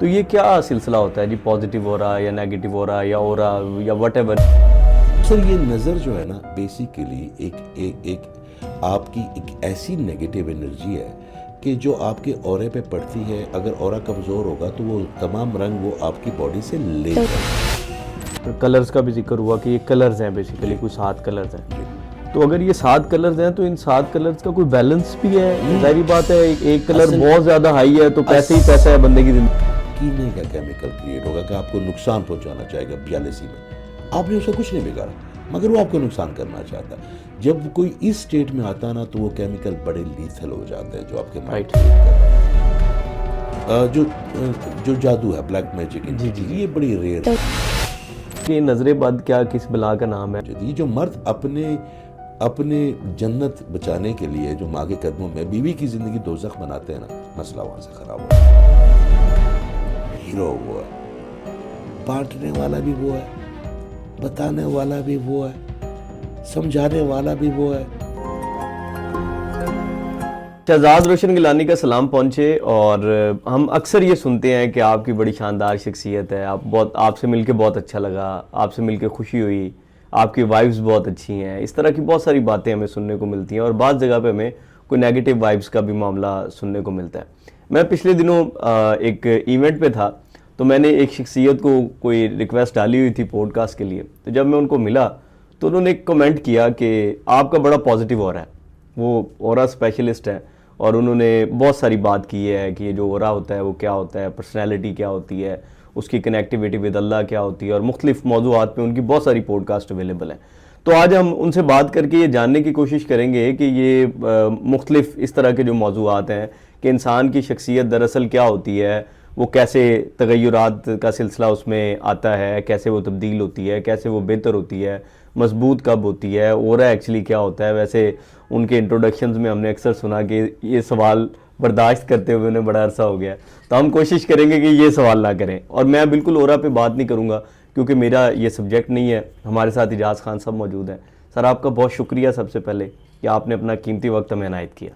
تو یہ کیا سلسلہ ہوتا ہے جی؟ پازیٹیو ہو رہا ہے یا نیگیٹو ہو رہا ہے یا اورا یا وٹ ایور؟ سر یہ نظر جو ہے نا بیسیکلی ایک آپ کی ایک ایسی نیگیٹو انرجی ہے کہ جو آپ کے اورے پہ پڑتی ہے. اگر اورا کمزور ہوگا تو وہ تمام رنگ وہ آپ کی باڈی سے لے جائے. کلرز کا بھی ذکر ہوا کہ یہ کلرز ہیں بیسیکلی، کوئی 7 کلرز ہیں. تو اگر یہ 7 کلرز ہیں تو ان 7 کلرز کا کوئی بیلنس بھی ہے؟ ظاہری بات ہے ایک کلر بہت زیادہ ہائی ہے تو پیسے ہی پیسہ ہے بندے کی زندگی. کینے کا کیمیکل کریٹ ہوگا کہ آپ کو نقصان پہنچانا چاہے گا بیالسی میں. آپ نے اسے کچھ نہیں بگاڑا مگر وہ آپ کو نقصان کرنا چاہتا ہے. جب کوئی اس سٹیٹ میں آتا نا تو وہ کیمیکل بڑے لیتھل ہو جاتے ہیں جو آپ کے مائنڈ جو جادو ہے بلیک میجک یہ بڑی ریئر ہے. کہ نظر بد کیا کس بلا کا نام ہے؟ یہ جو مرد اپنے جنت بچانے کے لیے جو ماں کے قدموں میں بیوی کی زندگی دوزخ بناتے ہیں نا، مسئلہ وہاں سے خراب ہو. ہیرو وہ ہے، بانٹنے والا بھی وہ ہے، بتانے والا بھی وہ ہے، سمجھانے والا بھی وہ ہے. شہزاد روشن گیلانی کا سلام پہنچے. اور ہم اکثر یہ سنتے ہیں کہ آپ کی بڑی شاندار شخصیت ہے، آپ سے مل کے بہت اچھا لگا، آپ سے مل کے خوشی ہوئی، آپ کی وائبز بہت اچھی ہیں. اس طرح کی بہت ساری باتیں ہمیں سننے کو ملتی ہیں اور بعض جگہ پہ ہمیں کوئی نیگیٹو وائبز کا بھی معاملہ سننے کو ملتا ہے. میں پچھلے دنوں ایک ایونٹ پہ تھا تو میں نے ایک شخصیت کو کوئی ریکویسٹ ڈالی ہوئی تھی پوڈ کاسٹ کے لیے. تو جب میں ان کو ملا تو انہوں نے ایک کمنٹ کیا کہ آپ کا بڑا پازیٹیو ہو رہا ہے. وہ اورا اسپیشلسٹ ہے اور انہوں نے بہت ساری بات کی ہے کہ یہ جو اورا ہوتا ہے وہ کیا ہوتا ہے، پرسنالٹی کیا ہوتی ہے، اس کی کنیکٹیویٹی ود اللہ کیا ہوتی ہے، اور مختلف موضوعات پہ ان کی بہت ساری پوڈ کاسٹ اویلیبل ہیں. تو آج ہم ان سے بات کر کے یہ جاننے کی کوشش کریں گے کہ یہ مختلف اس طرح کے جو موضوعات ہیں کہ انسان کی شخصیت دراصل کیا ہوتی ہے، وہ کیسے تغیرات کا سلسلہ اس میں آتا ہے، کیسے وہ تبدیل ہوتی ہے، کیسے وہ بہتر ہوتی ہے، مضبوط کب ہوتی ہے، اورا ایکچولی کیا ہوتا ہے. ویسے ان کے انٹروڈکشنز میں ہم نے اکثر سنا کہ یہ سوال برداشت کرتے ہوئے انہیں بڑا عرصہ ہو گیا ہے. تو ہم کوشش کریں گے کہ یہ سوال نہ کریں اور میں بالکل اورا پہ بات نہیں کروں گا کیونکہ میرا یہ سبجیکٹ نہیں ہے. ہمارے ساتھ اجاز خان صاحب موجود ہیں. سر آپ کا بہت شکریہ سب سے پہلے کہ آپ نے اپنا قیمتی وقت ہمیں عنایت کیا.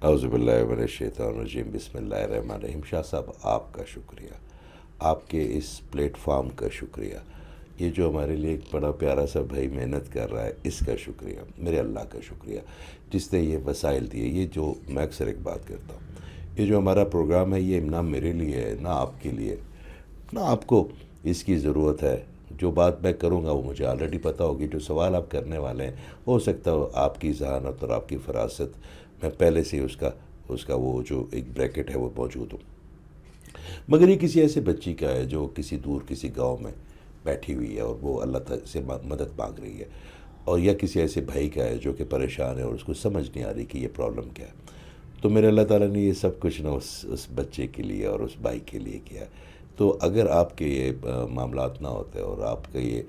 اعوذ باللہ من الشیطان الرجیم، بسم اللہ الرحمن الرحیم. شاہ صاحب آپ کا شکریہ، آپ کے اس پلیٹ فارم کا شکریہ. یہ جو ہمارے لیے ایک بڑا پیارا سا بھائی محنت کر رہا ہے اس کا شکریہ. میرے اللہ کا شکریہ جس نے یہ وسائل دیے. یہ جو میں اکثر ایک بات کرتا ہوں، یہ جو ہمارا پروگرام ہے یہ نہ میرے لیے ہے نہ آپ کے لیے، نہ آپ کو اس کی ضرورت ہے. جو بات میں کروں گا وہ مجھے آلریڈی پتہ ہوگی. جو سوال آپ کرنے والے ہیں ہو سکتا ہے آپ کی ذہانت اور آپ کی فراست میں پہلے سے اس کا وہ جو ایک بریکٹ ہے وہ موجود ہوں. مگر یہ کسی ایسے بچی کا ہے جو کسی دور کسی گاؤں میں بیٹھی ہوئی ہے اور وہ اللہ تعالی سے مدد مانگ رہی ہے، اور یا کسی ایسے بھائی کا ہے جو کہ پریشان ہے اور اس کو سمجھ نہیں آ رہی کہ یہ پرابلم کیا ہے. تو میرے اللہ تعالیٰ نے یہ سب کچھ نہ اس بچے کے لیے اور اس بھائی کے لیے کیا. تو اگر آپ کے یہ معاملات نہ ہوتے اور آپ کا یہ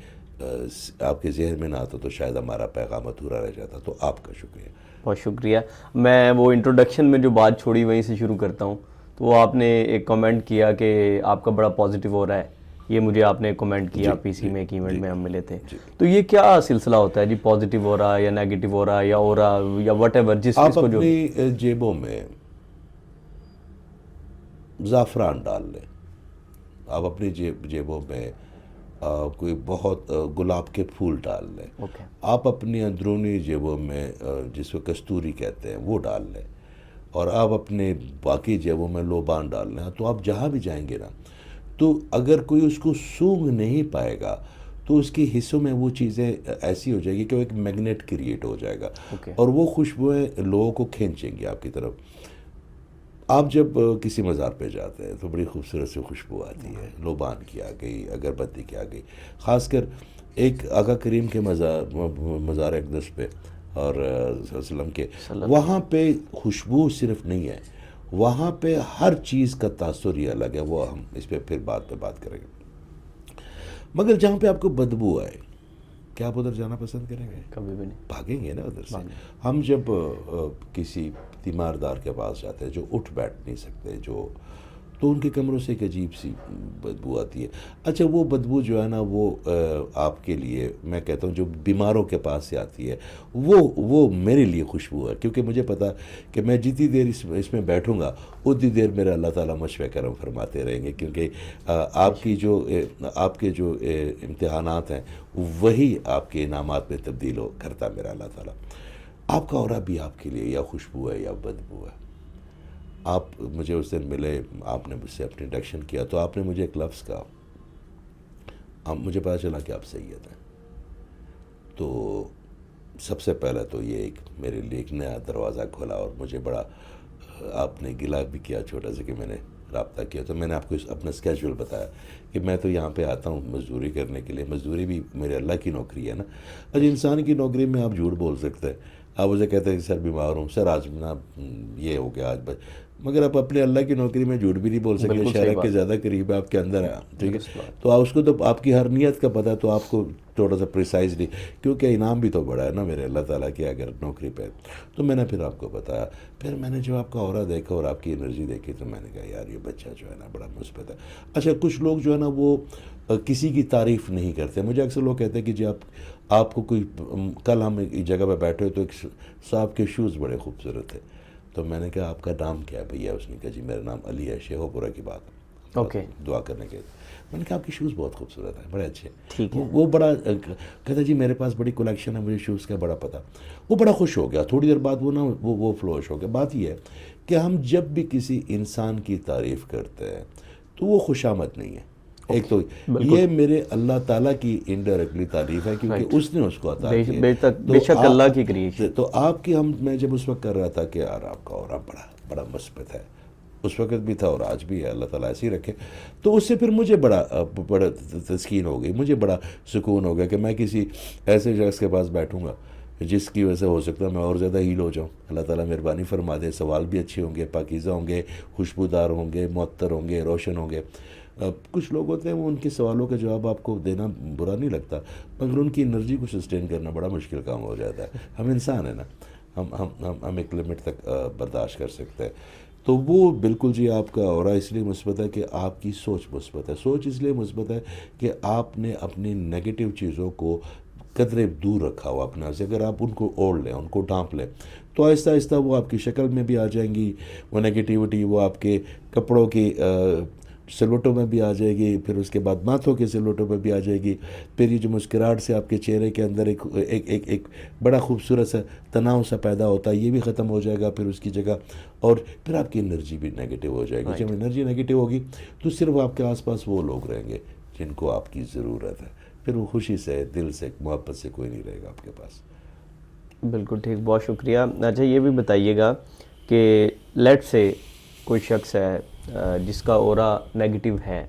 آپ کے ذہن میں نہ آتا تو شاید ہمارا پیغام ادھورا رہ جاتا. تو آپ کا شکریہ. بہت شکریہ. میں وہ انٹروڈکشن میں جو بات چھوڑی وہیں سے شروع کرتا ہوں. تو وہ آپ نے ایک کمنٹ کیا کہ آپ کا بڑا پازیٹیو ہو رہا ہے. یہ مجھے آپ نے کمنٹ کیا پی سی میں ایک ایونٹ میں ہم ملے تھے. تو یہ کیا سلسلہ ہوتا ہے جی؟ پازیٹیو ہو رہا ہے یا نیگیٹو ہو رہا ہے یا اورا یا وٹ ایور جس آپ کو جو اپنی جیبوں میں زعفران ڈال لیں. آپ اپنی جیبوں میں کوئی بہت گلاب کے پھول ڈال لیں. آپ اپنی اندرونی جیبوں میں جس کو کستوری کہتے ہیں وہ ڈال لیں، اور آپ اپنے باقی جیبوں میں لوبان ڈال لیں. تو آپ جہاں بھی جائیں گے نا تو اگر کوئی اس کو سونگھ نہیں پائے گا تو اس کی حصوں میں وہ چیزیں ایسی ہو جائے گی کہ وہ ایک میگنیٹ کریٹ ہو جائے گا اور وہ خوشبوئیں لوگوں کو کھینچیں گی آپ کی طرف. آپ جب کسی مزار پہ جاتے ہیں تو بڑی خوبصورت سی خوشبو آتی ہے، لوبان کی آ گئی، اگربتی کی آ گئی. خاص کر ایک آقا کریم کے مزار اقدس پہ اور وسلم کے وہاں پہ خوشبو صرف نہیں ہے، وہاں پہ ہر چیز کا تاثر ہی الگ ہے. وہ ہم اس پہ پھر بات کریں گے. مگر جہاں پہ آپ کو بدبو آئے کیا آپ ادھر جانا پسند کریں گے؟ کبھی بھی نہیں. بھاگیں گے نا ادھر سے. ہم جب کسی تیماردار کے پاس جاتے ہیں جو اٹھ بیٹھ نہیں سکتے، تو ان کے کمروں سے ایک عجیب سی بدبو آتی ہے. اچھا وہ بدبو جو ہے نا وہ آپ کے لیے میں کہتا ہوں جو بیماروں کے پاس سے آتی ہے وہ میرے لیے خوشبو ہے, کیونکہ مجھے پتا کہ میں جتنی دیر اس میں بیٹھوں گا اتنی دیر میرا اللہ تعالیٰ مجھ پہ کرم فرماتے رہیں گے, کیونکہ آپ کے جو امتحانات ہیں وہی آپ کے انعامات میں تبدیل کرتا میرا اللہ تعالیٰ. آپ کا اورا بھی آپ کے لیے یا خوشبو ہے یا بدبو ہے. آپ مجھے اس دن ملے, آپ نے مجھ سے اپنی انٹریکشن کیا تو آپ نے مجھے ایک لفظ کہا, اب مجھے پتا چلا کہ آپ سید ہیں. تو سب سے پہلے تو یہ ایک میرے لیے ایک نیا دروازہ کھولا, اور مجھے بڑا آپ نے گلا بھی کیا چھوٹا سا کہ میں نے رابطہ کیا. تو میں نے آپ کو اپنا اسکیجول بتایا کہ میں تو یہاں پہ آتا ہوں مزدوری کرنے کے لیے, مزدوری بھی میرے اللہ کی نوکری ہے نا. اچھا انسان کی نوکری میں آپ جھوٹ بول سکتے ہیں, آپ اسے کہتے ہیں کہ سر بیمار ہوں, سر آج نا یہ ہو گیا آج, مگر آپ اپنے اللہ کی نوکری میں جھوٹ بھی نہیں بول سکتے. شہرک کے زیادہ قریب ہے آپ کے اندر ہے, ٹھیک ہے. تو اس کو تو آپ کی ہر نیت کا پتہ, تو آپ کو تھوڑا سا پریسائزلی, کیونکہ انعام بھی تو بڑا ہے نا میرے اللہ تعالیٰ کی اگر نوکری پہ. تو میں نے پھر آپ کو بتایا, پھر میں نے جب آپ کا اورا دیکھا اور آپ کی انرجی دیکھی تو میں نے کہا یار یہ بچہ جو ہے نا بڑا مثبت ہے. اچھا کچھ لوگ جو ہے نا وہ کسی کی تعریف نہیں کرتے. مجھے اکثر لوگ کہتے ہیں کہ جی آپ کو کوئی, کل ہم ایک جگہ پہ بیٹھے ہوئے تو ایک صاحب کے شوز بڑے خوبصورت تھے. تو میں نے کہا آپ کا نام کیا ہے بھیا؟ اس نے کہا جی میرا نام علی ہے, شیخو پورہ کی بات اوکے دعا کرنے کے. میں نے کہا آپ کے شوز بہت خوبصورت ہیں, بڑے اچھے. ٹھیک ہے. وہ بڑا کہتا جی میرے پاس بڑی کلیکشن ہے, مجھے شوز کا بڑا پتہ. وہ بڑا خوش ہو گیا. تھوڑی دیر بعد وہ فلوش ہو گیا. بات یہ ہے کہ ہم جب بھی کسی انسان کی تعریف کرتے ہیں تو وہ خوشامد نہیں ہے. ایک تو یہ میرے اللہ تعالیٰ کی انڈائریکٹلی تعریف ہے, کیونکہ اس نے اس کو عطا کی, بے شک اللہ کی کریشن. تو آپ کی میں جب اس وقت کر رہا تھا کہ یار آپ کا اورا بڑا مثبت ہے, اس وقت بھی تھا اور آج بھی ہے, اللہ تعالیٰ ایسے ہی رکھے. تو اس سے پھر مجھے بڑا تسکین ہو گئی, مجھے بڑا سکون ہو گیا کہ میں کسی ایسے شخص کے پاس بیٹھوں گا جس کی وجہ سے ہو سکتا ہے میں اور زیادہ ہیل ہو جاؤں. اللہ تعالیٰ مہربانی فرما دے, سوال بھی اچھے ہوں گے, پاکیزہ ہوں گے, خوشبودار ہوں گے, معطر ہوں گے, روشن ہوں گے. کچھ لوگ ہوتے ہیں وہ ان کے سوالوں کا جواب آپ کو دینا برا نہیں لگتا, مگر ان کی انرجی کو سسٹین کرنا بڑا مشکل کام ہو جاتا ہے. ہم انسان ہیں نا, ہم ایک لمٹ تک برداشت کر سکتے ہیں. تو وہ بالکل جی آپ کا اورا اس لیے مثبت ہے کہ آپ کی سوچ مثبت ہے. سوچ اس لیے مثبت ہے کہ آپ نے اپنی نگیٹو چیزوں کو قدرے دور رکھا ہوا اپنا سے. اگر آپ ان کو اوڑھ لیں, ان کو ڈھانپ لیں, تو آہستہ آہستہ وہ آپ کی شکل میں بھی آ جائیں گی. وہ نگیٹیوٹی وہ آپ کے کپڑوں کی سلوٹوں میں بھی آ جائے گی, پھر اس کے بعد ماتھوں کے سلوٹوں میں بھی آ جائے گی. پھر یہ جو مسکراہٹ سے آپ کے چہرے کے اندر ایک بڑا خوبصورت سا تناؤ سا پیدا ہوتا ہے, یہ بھی ختم ہو جائے گا پھر اس کی جگہ. اور پھر آپ کی انرجی بھی نیگیٹو ہو جائے گی. جب انرجی نیگیٹو ہوگی تو صرف آپ کے آس پاس وہ لوگ رہیں گے جن کو آپ کی ضرورت ہے. پھر وہ خوشی سے, دل سے, محبت سے کوئی نہیں رہے گا آپ کے پاس. بالکل ٹھیک, بہت شکریہ. اچھا یہ بھی بتائیے گا کہ لیٹ سے کوئی شخص ہے جس کا اورا نیگیٹو ہے,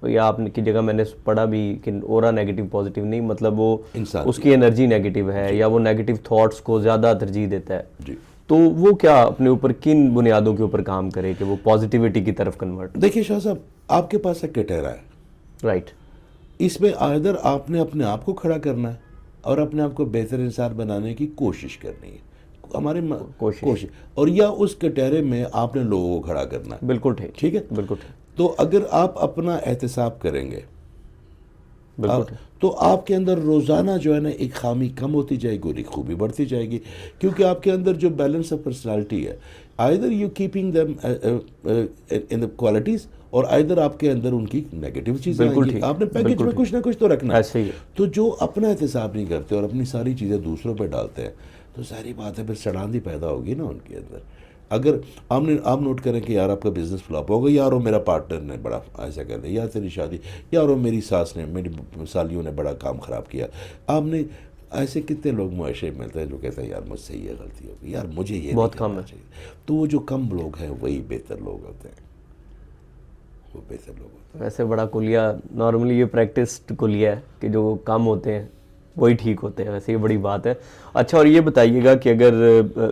یا آپ کی جگہ میں نے پڑھا بھی کہ اورا نیگیٹو پازیٹیو نہیں, مطلب وہ اس کی انرجی نیگیٹو ہے, یا وہ نیگیٹو تھاٹس کو زیادہ ترجیح دیتا ہے, جی, تو وہ کیا اپنے اوپر کن بنیادوں کے اوپر کام کرے کہ وہ پازیٹیوٹی کی طرف کنورٹ؟ دیکھیے شاہ صاحب, آپ کے پاس ایک کٹہرا ہے, رائٹ. اس میں آئدر آپ نے اپنے آپ کو کھڑا کرنا ہے اور اپنے آپ کو بہتر انسان بنانے کی کوشش کرنی ہے, ہماری کوشش, اور یا اس کٹہرے میں آپ نے لوگوں کو کھڑا کرنا ہے. بالکل ٹھیک, ٹھیک ہے, بالکل ٹھیک. تو اگر آپ اپنا احتساب کریں گے بالکل تو آپ کے اندر روزانہ جو ہے نا ایک خامی کم ہوتی جائے گی اور ایک خوبی بڑھتی جائے گی, کیونکہ آپ کے اندر جو بیلنس آف پرسنالٹی ہے, either you keeping them in the qualities, اور آئدر آپ کے اندر ان کی نیگیٹو چیزیں آئیں گی. آپ نے پیکج میں کچھ نہ کچھ تو رکھنا ہے. تو جو اپنا احتساب نہیں کرتے اور اپنی ساری چیزیں دوسروں پہ ڈالتے ہیں, تو ساری بات ہے پھر سڑاندی پیدا ہوگی نا ان کے اندر. اگر آپ نوٹ کریں کہ یار آپ کا بزنس فلاپ ہوگا, یار وہ میرا پارٹنر نے بڑا ایسا کر دیا, یا تیری شادی, یار وہ میری ساس نے, میری سالیوں نے بڑا کام خراب کیا. آپ نے ایسے کتنے لوگ معاشرے میں ملتے ہیں جو کہتے ہیں یار مجھ سے یہ غلطی ہوگی, یار مجھے یہ بہت نہیں کم کرنا ہے. چاہیے. تو وہ جو کم لوگ ہیں وہی بہتر لوگ ہوتے ہیں, وہ بہتر لوگ ہوتے ہیں. ویسے بڑا کلیہ, نارملی یہ پریکٹسڈ کلیہ ہے کہ جو کم ہوتے ہیں وہی ٹھیک ہوتے ہیں, ویسے یہ بڑی بات ہے. اچھا, اور یہ بتائیے گا کہ اگر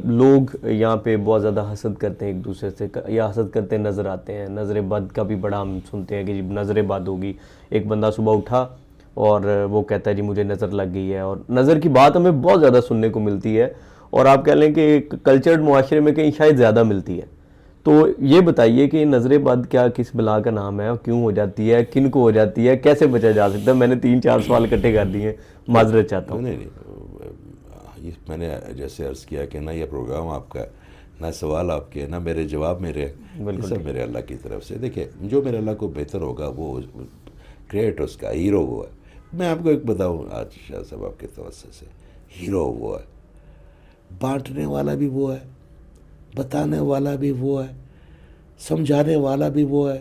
لوگ یہاں پہ بہت زیادہ حسد کرتے ہیں ایک دوسرے سے, یا حسد کرتے نظر آتے ہیں, نظر بد کا بھی بڑا ہم سنتے ہیں کہ جی نظر بد ہوگی. ایک بندہ صبح اٹھا اور وہ کہتا ہے جی مجھے نظر لگ گئی ہے, اور نظر کی بات ہمیں بہت زیادہ سننے کو ملتی ہے, اور آپ کہہ لیں کہ کلچرڈ معاشرے میں کہیں شاید زیادہ ملتی ہے. تو یہ بتائیے کہ نظر بد کیا کس بلا کا نام ہے اور کیوں ہو جاتی ہے, کن کو ہو جاتی ہے, کیسے بچا جا سکتا ہے؟ میں نے 3-4 سوال اکٹھے کر دیے, معذرت چاہتا ہوں. نہیں, میں نے جیسے عرض کیا کہ نہ یہ پروگرام آپ کا ہے, نہ سوال آپ کے, نہ میرے جواب میرے, یہ سب میرے اللہ کی طرف سے. دیکھیں جو میرے اللہ کو بہتر ہوگا وہ کریٹ اس کا ہیرو وہ ہے. میں آپ کو ایک بتاؤں آج شاہ صاحب آپ کے توسط سے, ہیرو وہ ہے, بانٹنے والا بھی وہ ہے, بتانے والا بھی وہ ہے, سمجھانے والا بھی وہ ہے.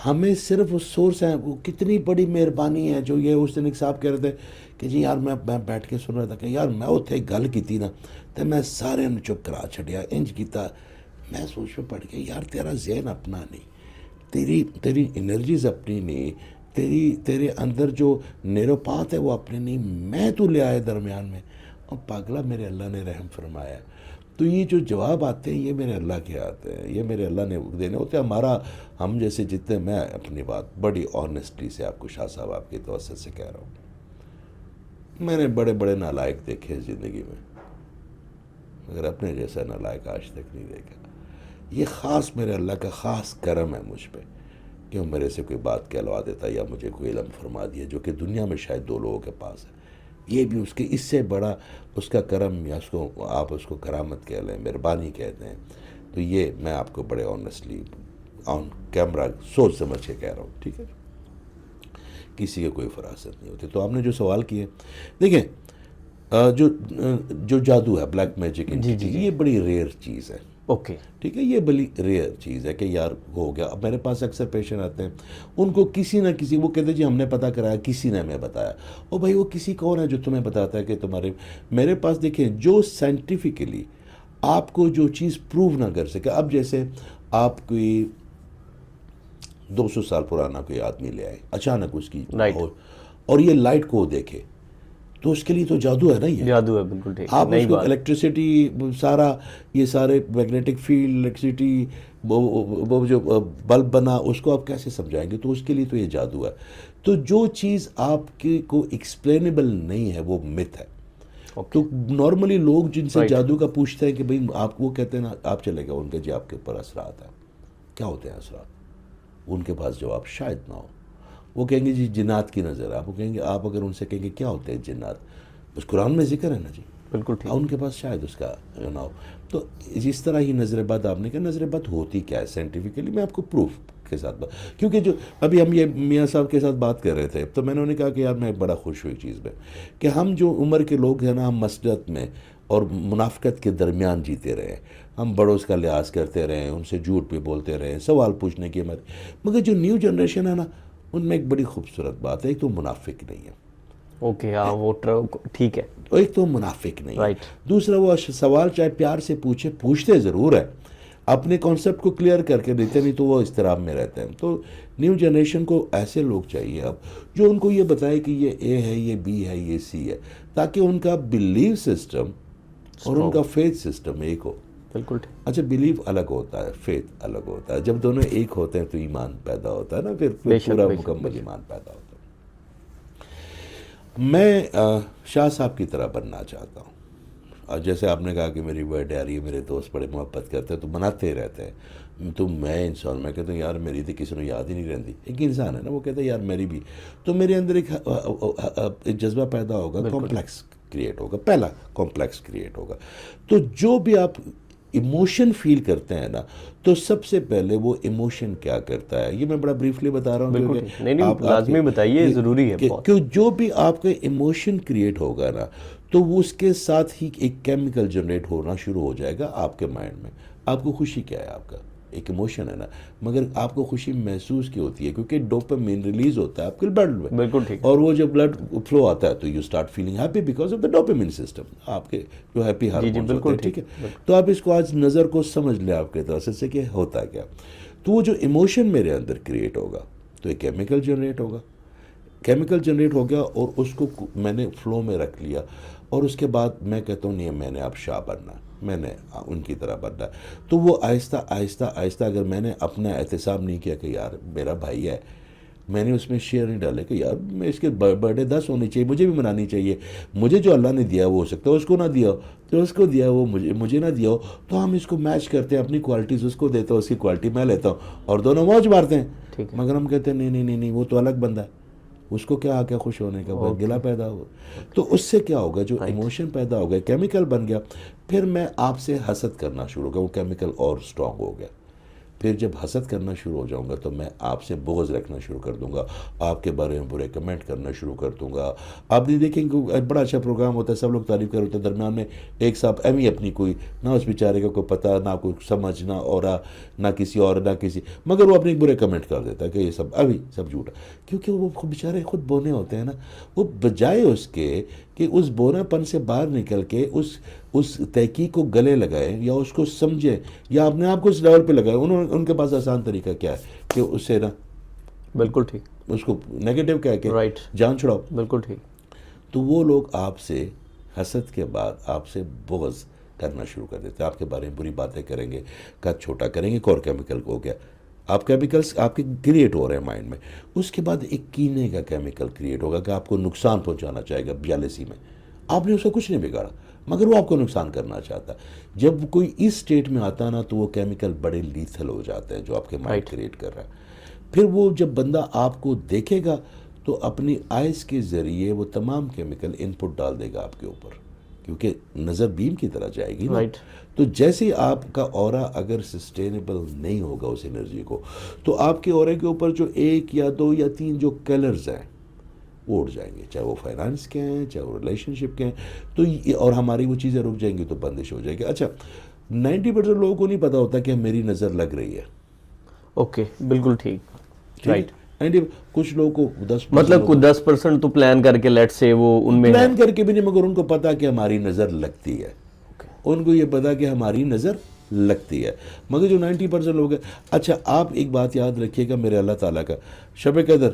ہمیں صرف اس سورس ہیں, وہ کتنی بڑی مہربانی ہے. جو یہ اس دن ایک صاحب کہہ رہے تھے کہ جی یار میں بیٹھ کے سن رہا تھا کہ یار میں اتنے گل کی نا تو میں سارے چپ کرا چھڑیا, انج کیتا. میں سوچ میں پڑ گیا یار تیرا ذہن اپنا نہیں, تیری انرجیز اپنی نہیں, تیرے اندر جو نیروپات ہے وہ اپنے نہیں, میں تو لے آئے درمیان میں. اور پاگلا میرے اللہ نے رحم فرمایا. تو یہ جو جواب آتے ہیں یہ میرے اللہ کے آتے ہیں, یہ میرے اللہ نے دینے ہوتے ہیں. ہم جیسے جتنے, میں اپنی بات بڑی آنیسٹی سے آپ کو شاہ صاحب آپ کی توسط سے کہہ رہا ہوں, میں نے بڑے بڑے نالائق دیکھے زندگی میں, مگر اپنے جیسا نالائق آج تک نہیں دیکھا. یہ خاص میرے اللہ کا خاص کرم ہے مجھ پہ کہ وہ میرے سے کوئی بات کہلوا دیتا یا مجھے کوئی علم فرما دیا, جو کہ دنیا میں شاید 2 لوگوں کے پاس ہے. یہ بھی اس کے اس سے بڑا اس کا کرم, یا اس کو آپ اس کو کرامت کہہ لیں, مہربانی کہتے ہیں. تو یہ میں آپ کو بڑے آنیسٹلی آن کیمرہ سوچ سمجھ کے کہہ رہا ہوں, ٹھیک ہے, کسی کے کوئی فراست نہیں ہوتی. تو آپ نے جو سوال کیے, دیکھیں جو جادو ہے, بلیک میجک, یہ بڑی ریئر چیز ہے. اوکے ٹھیک ہے, یہ بڑی ریئر چیز ہے کہ یار ہو گیا. اب میرے پاس اکثر پیشنٹ آتے ہیں, ان کو کسی نہ کسی, وہ کہتے ہیں جی ہم نے پتہ کرایا, کسی نے ہمیں بتایا. اور بھائی وہ کسی کون ہے جو تمہیں بتاتا ہے کہ تمہارے, میرے پاس دیکھیں جو سائنٹیفکلی آپ کو جو چیز پروو نہ کر سکے. اب جیسے آپ کوئی 200 سال پرانا کوئی آدمی لے آئے, اچانک اس کی اور یہ لائٹ کو دیکھے, تو اس کے لیے تو جادو ہے نا, یہ جادو ہے, بالکل ٹھیک. آپ اس کو الیکٹریسٹی سارا یہ سارے میگنیٹک فیلڈ, الیکٹریسٹی, وہ جو بلب بنا, اس کو آپ کیسے سمجھائیں گے؟ تو اس کے لیے تو یہ جادو ہے. تو جو چیز آپ کی کو ایکسپلینیبل نہیں ہے وہ مت ہے. تو نارملی لوگ جن سے جادو کا پوچھتے ہیں کہ بھئی آپ, وہ کہتے ہیں نا آپ چلے گئے ان کے جی آپ کے اوپر اثرات ہیں. کیا ہوتے ہیں اثرات؟ ان کے پاس جواب شاید نہ ہو. وہ کہیں گے جی جنات کی نظر ہے. آپ کہیں گے, آپ اگر ان سے کہیں گے کیا ہوتے ہیں جنات, اس قرآن میں ذکر ہے نا جی, بالکل ٹھیک. ان کے پاس شاید اس کا نہ ہو. تو اس طرح ہی نظر بد آپ نے کہا, نظر بد ہوتی کیا ہے سائنٹیفکلی, میں آپ کو پروف کے ساتھ کیونکہ جو ابھی ہم یہ میاں صاحب کے ساتھ بات کر رہے تھے, تو میں نے انہیں کہا کہ یار میں بڑا خوش ہوئی چیز میں کہ ہم جو عمر کے لوگ ہیں نا, ہم مسجد میں اور منافقت کے درمیان جیتے رہے. ہم بڑوں کا لحاظ کرتے رہے, ان سے جھوٹ بھی بولتے رہے, سوال پوچھنے کی مگر جو نیو جنریشن ہے نا, ان میں ایک بڑی خوبصورت بات ہے, ایک تو منافق نہیں ہے. اوکے, ہاں وہ ٹھیک ہے. ایک تو منافق نہیں ہے, دوسرا وہ سوال چاہے پیار سے پوچھتے ضرور ہے, اپنے کانسیپٹ کو کلیئر کر کے دیتے, نہیں تو وہ اضطراب میں رہتے ہیں. تو نیو جنریشن کو ایسے لوگ چاہیے اب جو ان کو یہ بتائے کہ یہ اے ہے, یہ بی ہے, یہ سی ہے, تاکہ ان کا بلیو سسٹم اور ان کا فیتھ سسٹم ایک ہو. بالکل. اچھا, بلیف الگ ہوتا ہے, فیتھ الگ ہوتا ہے. جب دونوں ایک ہوتے ہیں تو ایمان پیدا ہوتا ہے نا, پھر پورا مکمل ایمان پیدا ہوتا ہے. میں شاہ صاحب کی طرح بننا چاہتا ہوں. اور جیسے آپ نے کہا کہ میری برتھ ڈے آ رہی ہے, میرے دوست بڑے محبت کرتے ہیں تو مناتے ہی رہتے ہیں. تو میں انسان, میں کہتا ہوں یار میری تو کسی نے یاد ہی نہیں رہتی. ایک انسان ہے نا, وہ کہتا ہے یار میری بھی. تو میرے اندر ایک جذبہ پیدا ہوگا, کمپلیکس کریٹ ہوگا, پہلا کمپلیکس کریٹ ہوگا. تو جو بھی آپ ایموشن فیل کرتے ہیں نا, تو سب سے پہلے وہ ایموشن کیا کرتا ہے, یہ میں بڑا بریفلی بتا رہا ہوں کیونکہ آپ لازمی بتائیے, ضروری ہے. کہ جو بھی آپ کا ایموشن کریٹ ہوگا نا, تو وہ اس کے ساتھ ہی ایک کیمیکل جنریٹ ہونا شروع ہو جائے گا آپ کے مائنڈ میں. آپ کو خوشی کیا ہے, آپ کا ایک ایموشن ہے نا, مگر آپ کو خوشی محسوس کی ہوتی ہے کیونکہ ڈوپامین ریلیز ہوتا ہے آپ کے بلڈ میں. بالکل ٹھیک. اور وہ جب بلڈ فلو آتا ہے تو you start feeling happy because of the dopamine system, آپ کے جو ہیپی ہارمونز ہوتے ہیں. ٹھیک ہے, تو آپ اس کو آج نظر کو سمجھ لیں آپ کے طرف سے کہ ہوتا کیا. تو وہ جو ایموشن میرے اندر کریٹ ہوگا تو ایک کیمیکل جنریٹ ہوگا, کیمیکل جنریٹ ہو گیا اور اس کو میں نے فلو میں رکھ لیا. اور اس کے بعد میں کہتا ہوں نہیں, میں نے اب شاہ بننا, میں نے ان کی طرح بننا. تو وہ آہستہ آہستہ آہستہ اگر میں نے اپنا احتساب نہیں کیا کہ یار میرا بھائی ہے, میں نے اس میں شیئر نہیں ڈالے کہ یار میں اس کے برتھ ڈے 10 ہونے چاہیے, مجھے بھی منانی چاہیے, مجھے جو اللہ نے دیا وہ ہو سکتا ہے اس کو نہ دیا ہو, تو اس کو دیا وہ مجھے نہ دیا ہو, تو ہم اس کو میچ کرتے ہیں, اپنی کوالٹیز اس کو دیتا ہوں, اس کی کوالٹی میں لیتا ہوں, اور دونوں موج مارتے ہیں. مگر ہم کہتے ہیں نہیں وہ تو الگ بندہ ہے, اس کو کیا کیا خوش ہونے کا, وہ گلا پیدا ہوا. تو اس سے کیا ہوگا, جو ایموشن پیدا ہو گیا, کیمیکل بن گیا, پھر میں آپ سے حسد کرنا شروع ہو گیا, وہ کیمیکل اور اسٹرانگ ہو گیا. پھر جب حسد کرنا شروع ہو جاؤں گا تو میں آپ سے بغض رکھنا شروع کر دوں گا, آپ کے بارے میں برے کمنٹ کرنا شروع کر دوں گا. آپ نہیں دیکھیں گے بڑا اچھا پروگرام ہوتا ہے, سب لوگ تعریف کر ہوتے ہیں, درمیان میں ایک صاحب ایم ہی اپنی کوئی نہ اس بیچارے کا کوئی پتہ, نہ کوئی سمجھ, نہ اورا, نہ کسی اور, نہ کسی, مگر وہ اپنے برے کمنٹ کر دیتا ہے کہ یہ سب ابھی سب جھوٹا, کیونکہ وہ بیچارے خود بونے ہوتے ہیں نا. وہ بجائے اس کے کہ اس بونا پن سے باہر نکل کے اس تحقیق کو گلے لگائیں یا اس کو سمجھیں یا اپنے آپ کو اس لیول پہ لگائیں, ان کے پاس آسان طریقہ کیا ہے کہ اس سے نا بالکل ٹھیک, اس کو نیگیٹو کہہ کے جان چھڑاؤ. بالکل ٹھیک. تو وہ لوگ آپ سے حسد کے بعد آپ سے بغض کرنا شروع کر دیتے ہیں, آپ کے بارے میں بری باتیں کریں گے, قد چھوٹا کریں گے, اور کیمیکل ہو گیا, آپ کیمیکلس آپ کے کریٹ ہو رہے ہیں مائنڈ میں. اس کے بعد ایک کینے کا کیمیکل کریٹ ہوگا کہ آپ کو نقصان پہنچانا چاہے گا. جیلسی میں آپ نے اس کو کچھ نہیں بگاڑا, مگر وہ آپ کو نقصان کرنا چاہتا. جب کوئی اس سٹیٹ میں آتا نا تو وہ کیمیکل بڑے لیتھل ہو جاتے ہیں جو آپ کے مائنڈ کریٹ کر رہا ہے. پھر وہ جب بندہ آپ کو دیکھے گا تو اپنی آئیز کے ذریعے وہ تمام کیمیکل ان پٹ ڈال دے گا آپ کے اوپر, کیونکہ نظر بیم کی طرح جائے گی نا. تو جیسے آپ کا اورا اگر سسٹینیبل نہیں ہوگا اس انرجی کو, تو آپ کے اورے کے اوپر جو 1 یا 2 یا 3 جو کلرز ہیں وہ اڑ جائیں گے, چاہے وہ فائنانس کے ہیں, چاہے وہ ریلیشن شپ کے ہیں, تو اور ہماری وہ چیزیں رک جائیں گی تو بندش ہو جائے گی. اچھا 90% لوگوں کو نہیں پتا ہوتا کہ میری نظر لگ رہی ہے. اوکے, بالکل ٹھیک, رائٹ. کچھ لوگوں کو 10 مطلب کوئی 10% تو پلان کر کے لیٹ سے وہ ان میں پلان کر کے بھی نہیں, مگر ان کو پتا کہ ہماری نظر لگتی ہے, ان کو یہ پتا کہ ہماری نظر لگتی ہے. مگر جو 90% لوگ ہیں, اچھا آپ ایک بات یاد رکھیے گا میرے اللہ تعالیٰ کا شب قدر,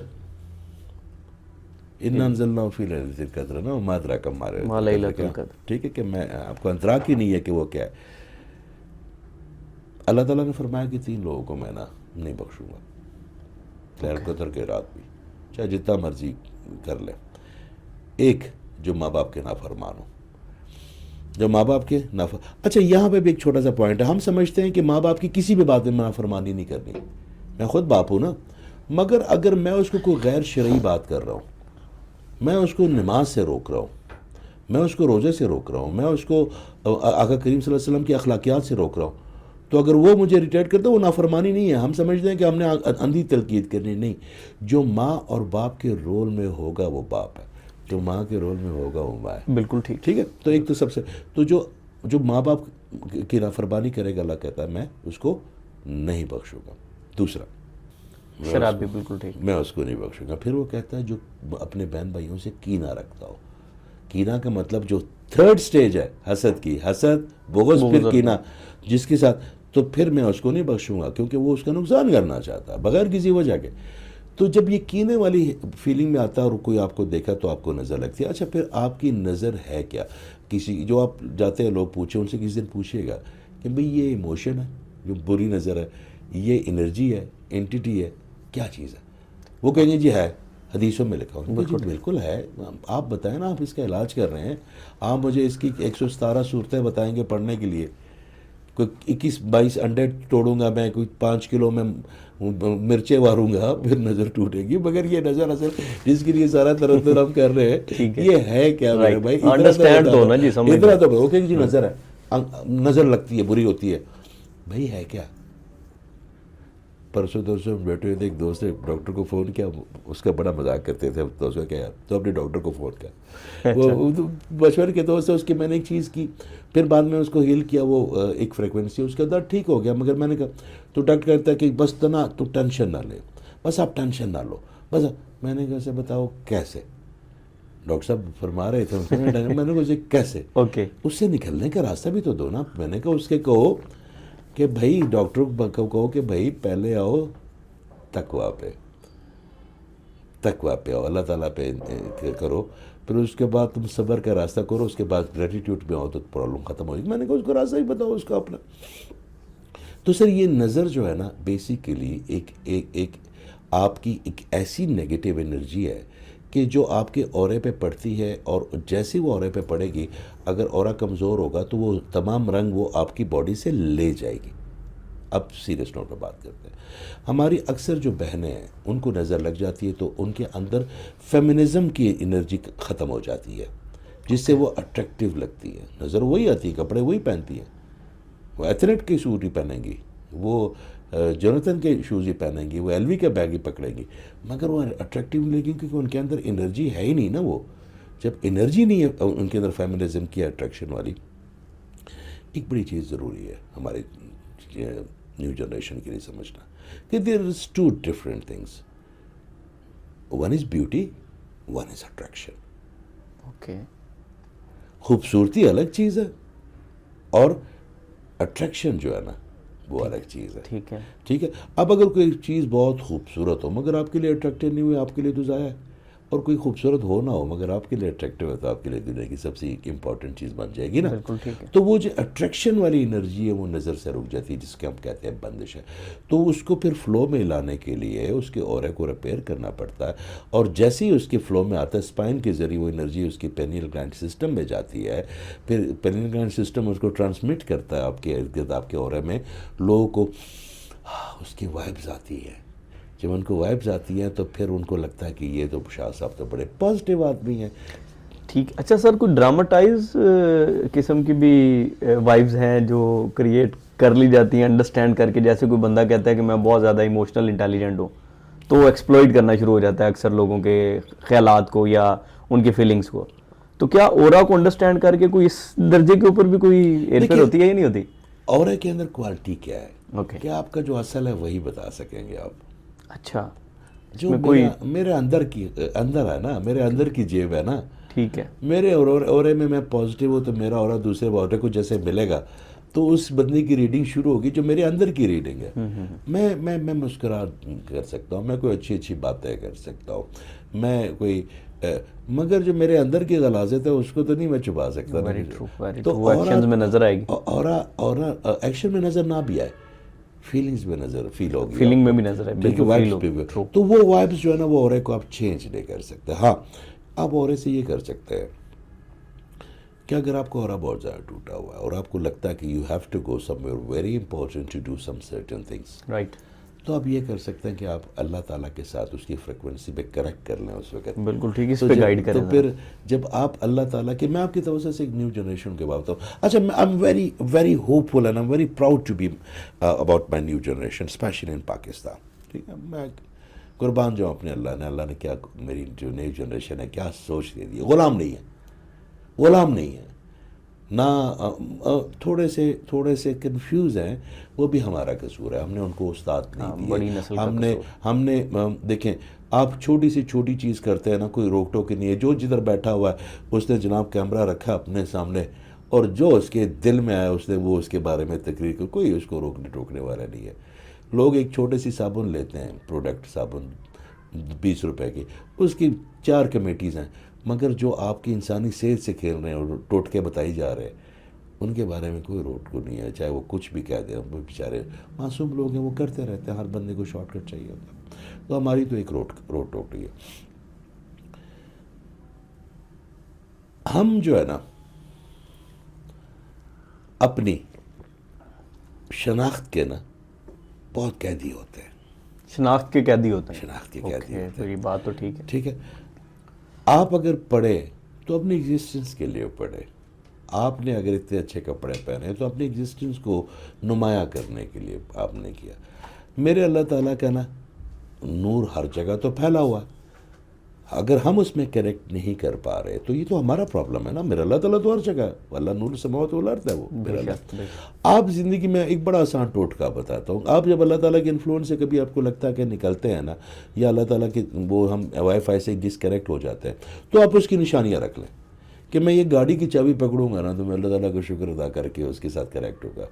اِنَّا أَنزَلْنَاهُ فِي لَيْلَةِ الْقَدْرِ نا وَمَا أَدْرَاكَ مَا لَيْلَةُ الْقَدْرِ, ٹھیک ہے, کہ میں آپ کو ادراک ہی نہیں ہے کہ وہ کیا ہے. اللہ تعالیٰ نے فرمایا کہ 3 لوگوں کو میں نا نہیں بخشوں گا, ليلة القدر کے رات بھی چاہے جتنا مرضی کر لیں. ایک جو ماں باپ کے نافرمان ہو, جو ماں باپ کے اچھا یہاں پہ بھی ایک چھوٹا سا پوائنٹ ہے, ہم سمجھتے ہیں کہ ماں باپ کی کسی بھی بات میں نافرمانی نہیں کرنی. میں خود باپ ہوں نا, مگر اگر میں اس کو کوئی غیر شرعی بات کر رہا ہوں, میں اس کو نماز سے روک رہا ہوں, میں اس کو روزے سے روک رہا ہوں, میں اس کو آقا کریم صلی اللہ علیہ وسلم کی اخلاقیات سے روک رہا ہوں, تو اگر وہ مجھے ریٹیٹ کرتا ہے وہ نافرمانی نہیں ہے. ہم سمجھتے ہیں کہ ہم نے اندھی تلقید کرنی, نہیں. جو ماں اور باپ کے رول میں ہوگا وہ باپ ہے, جو ماں کے رول میں ہوگا وہ ماں ہے. بالکل ٹھیک, ٹھیک ہے. تو ایک تو سب سے تو جو ماں باپ کی نافرمانی کرے گا, اللہ کہتا ہے میں اس کو نہیں بخشوں گا. دوسرا شراب بھی بالکل ٹھیک, میں اس کو نہیں بخشوں گا. پھر وہ کہتا ہے جو اپنے بہن بھائیوں سے کینہ رکھتا ہو. کینہ کا مطلب جو 3rd سٹیج ہے حسد کی, حسد, بغض, پھر کینہ, جس کے ساتھ, تو پھر میں اس کو نہیں بخشوں گا کیونکہ وہ اس کا نقصان کرنا چاہتا ہے بغیر کسی وجہ کے. تو جب یہ کینے والی فیلنگ میں آتا ہے اور کوئی آپ کو دیکھا تو آپ کو نظر لگتی ہے. اچھا پھر آپ کی نظر ہے کیا؟ کسی جو آپ جاتے ہیں لوگ پوچھیں, ان سے کسی دن پوچھیے گا کہ بھئی یہ ایموشن ہے جو بری نظر ہے, یہ انرجی ہے, انٹیٹی ہے, کیا چیز ہے؟ وہ کہیں گے جی ہے, حدیثوں میں لکھا ہوں. جی بالکل ہے, آپ بتائیں نا, آپ اس کا علاج کر رہے ہیں, آپ مجھے اس کی 117 صورتیں بتائیں گے پڑھنے کے لیے. کوئی 21-22 انڈے توڑوں گا میں, کوئی 5 کلو میں مرچیں ماروں گا, پھر نظر ٹوٹے گی. مگر یہ نظر اصل جس کے لیے سارا تردد ہم کر رہے ہیں, یہ ہے کیا میرے بھائی؟ انڈرسٹینڈ تو نا جی, سمجھ اتنا تو اوکے جی نظر ہے, نظر لگتی ہے, بری ہوتی ہے, بھائی ہے کیا؟ پرسوں دوستوں بیٹھے ہوئے تھے, ایک دوست نے ڈاکٹر کو فون کیا, اس کا بڑا مذاق کرتے تھے دوستوں کا, یار تو اپنے ڈاکٹر کو فون کیا. وہ بچپن کے دوست ہے, اس کی میں نے ایک چیز کی, پھر بعد میں اس کو ہیل کیا, وہ ایک فریکوینسی, اس کا درد ٹھیک ہو گیا. مگر میں نے کہا تو ڈاکٹر کہتا ہے کہ بس تو ٹینشن نہ لے, بس آپ ٹینشن نہ لو بس. میں نے کہا بتاؤ کیسے؟ ڈاکٹر صاحب فرما رہے تھے, میں نے کہا کیسے؟ اوکے, اس سے نکلنے کا راستہ بھی تو دو نا. میں نے کہا اس کے کہو کہ بھائی ڈاکٹر کو کہو کہ بھائی پہلے آؤ تقویٰ پہ آؤ, اللہ تعالیٰ پہ کرو, پھر اس کے بعد تم صبر کا راستہ کرو, اس کے بعد گریٹیٹیوڈ میں آؤ تو پرابلم ختم ہوگی. میں نے کہا اس کو راستہ ہی بتاؤ اس کا اپنا. تو سر یہ نظر جو ہے نا بیسیکلی ایک آپ کی ایک ایسی نیگیٹو انرجی ہے کہ جو آپ کے اورے پہ پڑتی ہے، اور جیسے وہ اورے پہ پڑے گی، اگر اورا کمزور ہوگا تو وہ تمام رنگ وہ آپ کی باڈی سے لے جائے گی. اب سیریس نوٹ پہ بات کرتے ہیں. ہماری اکثر جو بہنیں ہیں ان کو نظر لگ جاتی ہے تو ان کے اندر فیمنزم کی انرجی ختم ہو جاتی ہے، جس سے وہ اٹریکٹیو لگتی ہے. نظر وہی آتی ہے، کپڑے وہی پہنتی ہیں، وہ ایتھلیٹ کے سوٹ ہی پہنیں گی، وہ جونتھن کے شوز ہی پہنیں گی، وہ ایل وی کا بیگ ہی پکڑیں گی، مگر وہ اٹریکٹیو نہیں لگیں کیونکہ ان کے اندر انرجی ہے ہی نہیں نا. وہ جب انرجی نہیں ہے ان کے اندر فیمنزم کی اٹریکشن والی. ایک بڑی چیز ضروری ہے ہمارے نیو جنریشن کے لیے سمجھنا کہ there is two different things. One is beauty, one is attraction. Okay. خوبصورتی الگ چیز ہے اور اٹریکشن جو ہے نا وہ الگ چیز ہے. ٹھیک ہے. ٹھیک ہے. اب اگر کوئی چیز بہت خوبصورت ہو مگر آپ کے لیے اٹریکٹیو نہیں ہوئی، آپ کے لیے تو ضائع ہے. اور کوئی خوبصورت ہو نہ ہو مگر آپ کے لیے اٹریکٹیو ہے تو آپ کے لیے دنیا کی سب سے ایک امپورٹنٹ چیز بن جائے گی نا. بالکل ٹھیک ہے. تو وہ جو اٹریکشن والی انرجی ہے وہ نظر سے رک جاتی ہے، جس کے ہم کہتے ہیں بندش ہے. تو اس کو پھر فلو میں لانے کے لیے اس کے اورے کو ریپیئر کرنا پڑتا ہے، اور جیسے ہی اس کے فلو میں آتا ہے اسپائن کے ذریعے وہ انرجی اس کی پینیل گلینڈ سسٹم میں جاتی ہے. پھر پینیل گلینڈ سسٹم اس کو ٹرانسمٹ کرتا ہے آپ کے ارد گرد آپ کے اورے میں. لوگوں کو اس کی وائبز آتی ہے. جب ان کو وائبز آتی ہیں تو پھر ان کو لگتا ہے کہ یہ تو شاہ صاحب تو بڑے پازیٹیو آدمی ہیں. ٹھیک. اچھا سر، کوئی ڈراماٹائز قسم کی بھی وائبز ہیں جو کریٹ کر لی جاتی ہیں انڈرسٹینڈ کر کے؟ جیسے کوئی بندہ کہتا ہے کہ میں بہت زیادہ ایموشنل انٹیلیجنٹ ہوں تو وہ ایکسپلوئٹ کرنا شروع ہو جاتا ہے اکثر لوگوں کے خیالات کو یا ان کے فیلنگز کو. تو کیا اورا کو انڈرسٹینڈ کر کے کوئی اس درجے کے اوپر بھی کوئی ہیر پھیر ہوتی ہے یا نہیں ہوتی؟ اورے کے اندر کوالٹی کیا ہے اوکے. کہ آپ کا جو اصل ہے وہی بتا سکیں گے آپ. اچھا. جو میرے اندر ہے نا، میرے اندر کی جیب ہے نا. ٹھیک ہے. میرے اورے میں پازیٹیو ہوں تو میرا اورا دوسرے اورے کو جیسے ملے گا تو اس بندے کی ریڈنگ شروع ہوگی جو میرے اندر کی ریڈنگ ہے. میں مسکرا کر سکتا ہوں، میں کوئی اچھی باتیں کر سکتا ہوں، میں کوئی مگر جو میرے اندر کی غلاظت ہے اس کو تو نہیں میں چھپا سکتا. تو وہ ایکشنز میں نظر آئے گی. اورا ایکشن میں نظر نہ بھی آئے، فیلنگز میں نظر فیل ہوگی، فیلنگ میں بھی نظر آئے. تو وہ وائبس جو ہے نا وہ اورے کو آپ چینج نہیں کر سکتے. ہاں آپ اورے سے یہ کر سکتے ہیں کہ اگر آپ کو اورا بہت زیادہ ٹوٹا ہوا ہے اور آپ کو لگتا ہے کہ you have to go somewhere very important to do some certain things, right, تو آپ یہ کر سکتے ہیں کہ آپ اللہ تعالیٰ کے ساتھ اس کی فریکوینسی پہ کریکٹ کر لیں اس وقت. بالکل ٹھیک. اس پہ گائیڈ کریں. تو پھر جب آپ اللہ تعالیٰ کے، میں آپ کی توجہ سے ایک نیو جنریشن کے بات بتاؤں. اچھا، I am very very hopeful and I am very proud to be about my new generation especially in Pakistan. ٹھیک ہے. میں قربان جاؤں اپنے اللہ نے کیا میری جو نیو جنریشن ہے کیا سوچ دے دی. غلام نہیں ہے نہ تھوڑے سے کنفیوز ہیں، وہ بھی ہمارا قصور ہے. ہم نے ان کو استاد نہیں دیے. ہم نے دیکھیں، آپ چھوٹی سے چھوٹی چیز کرتے ہیں نا، کوئی روک ٹوک نہیں ہے. جو جدھر بیٹھا ہوا ہے اس نے جناب کیمرہ رکھا اپنے سامنے اور جو اس کے دل میں آیا اس نے وہ اس کے بارے میں تقریر کی. کوئی اس کو روکنے ٹوکنے والا نہیں ہے. لوگ ایک چھوٹی سی صابن لیتے ہیں، پروڈکٹ صابن 20 روپے کی، اس کی 4 کمیٹیز ہیں، مگر جو آپ کی انسانی صحت سے کھیل رہے ہیں اور ٹوٹکے بتائی جا رہے ہیں ان کے بارے میں کوئی روٹ کو نہیں ہے. چاہے وہ کچھ بھی کہہ دیں، وہ بیچارے معصوم لوگ ہیں، وہ کرتے رہتے ہیں. ہر بندے کو شارٹ کٹ چاہیے ہوتا ہے. تو ہماری تو ایک روٹ ٹوک رہی ہے. ہم جو ہے نا اپنی شناخت کے نا بہت قیدی ہوتے ہیں. شناخت کے قیدی ہوتے ہیں. شناخت کے قیدی ہوتے ہیں. یہ بات تو ٹھیک ہے. ٹھیک ہے. آپ اگر پڑھے تو اپنی ایگزسٹنس کے لیے پڑھے. آپ نے اگر اتنے اچھے کپڑے پہنے تو اپنی ایگزسٹنس کو نمایاں کرنے کے لیے آپ نے کیا. میرے اللہ تعالیٰ کا نا نور ہر جگہ تو پھیلا ہوا ہے. اگر ہم اس میں کنیکٹ نہیں کر پا رہے تو یہ تو ہمارا پرابلم ہے نا. میرا اللہ تعالیٰ تو ہر جگہ ہے. اللہ نور سماوات والارض ہے. وہ میرا اللہ. آپ زندگی میں ایک بڑا آسان ٹوٹکا بتاتا ہوں. آپ جب اللہ تعالیٰ کے انفلوئنس سے کبھی آپ کو لگتا ہے کہ نکلتے ہیں نا، یا اللہ تعالیٰ کے وہ ہم وائی فائی سے ڈسکنیکٹ ہو جاتے ہیں، تو آپ اس کی نشانیاں رکھ لیں کہ میں یہ گاڑی کی چابی پکڑوں گا نا تو میں اللہ تعالیٰ کا شکر ادا کر کے اس کے ساتھ کنیکٹ ہوگا.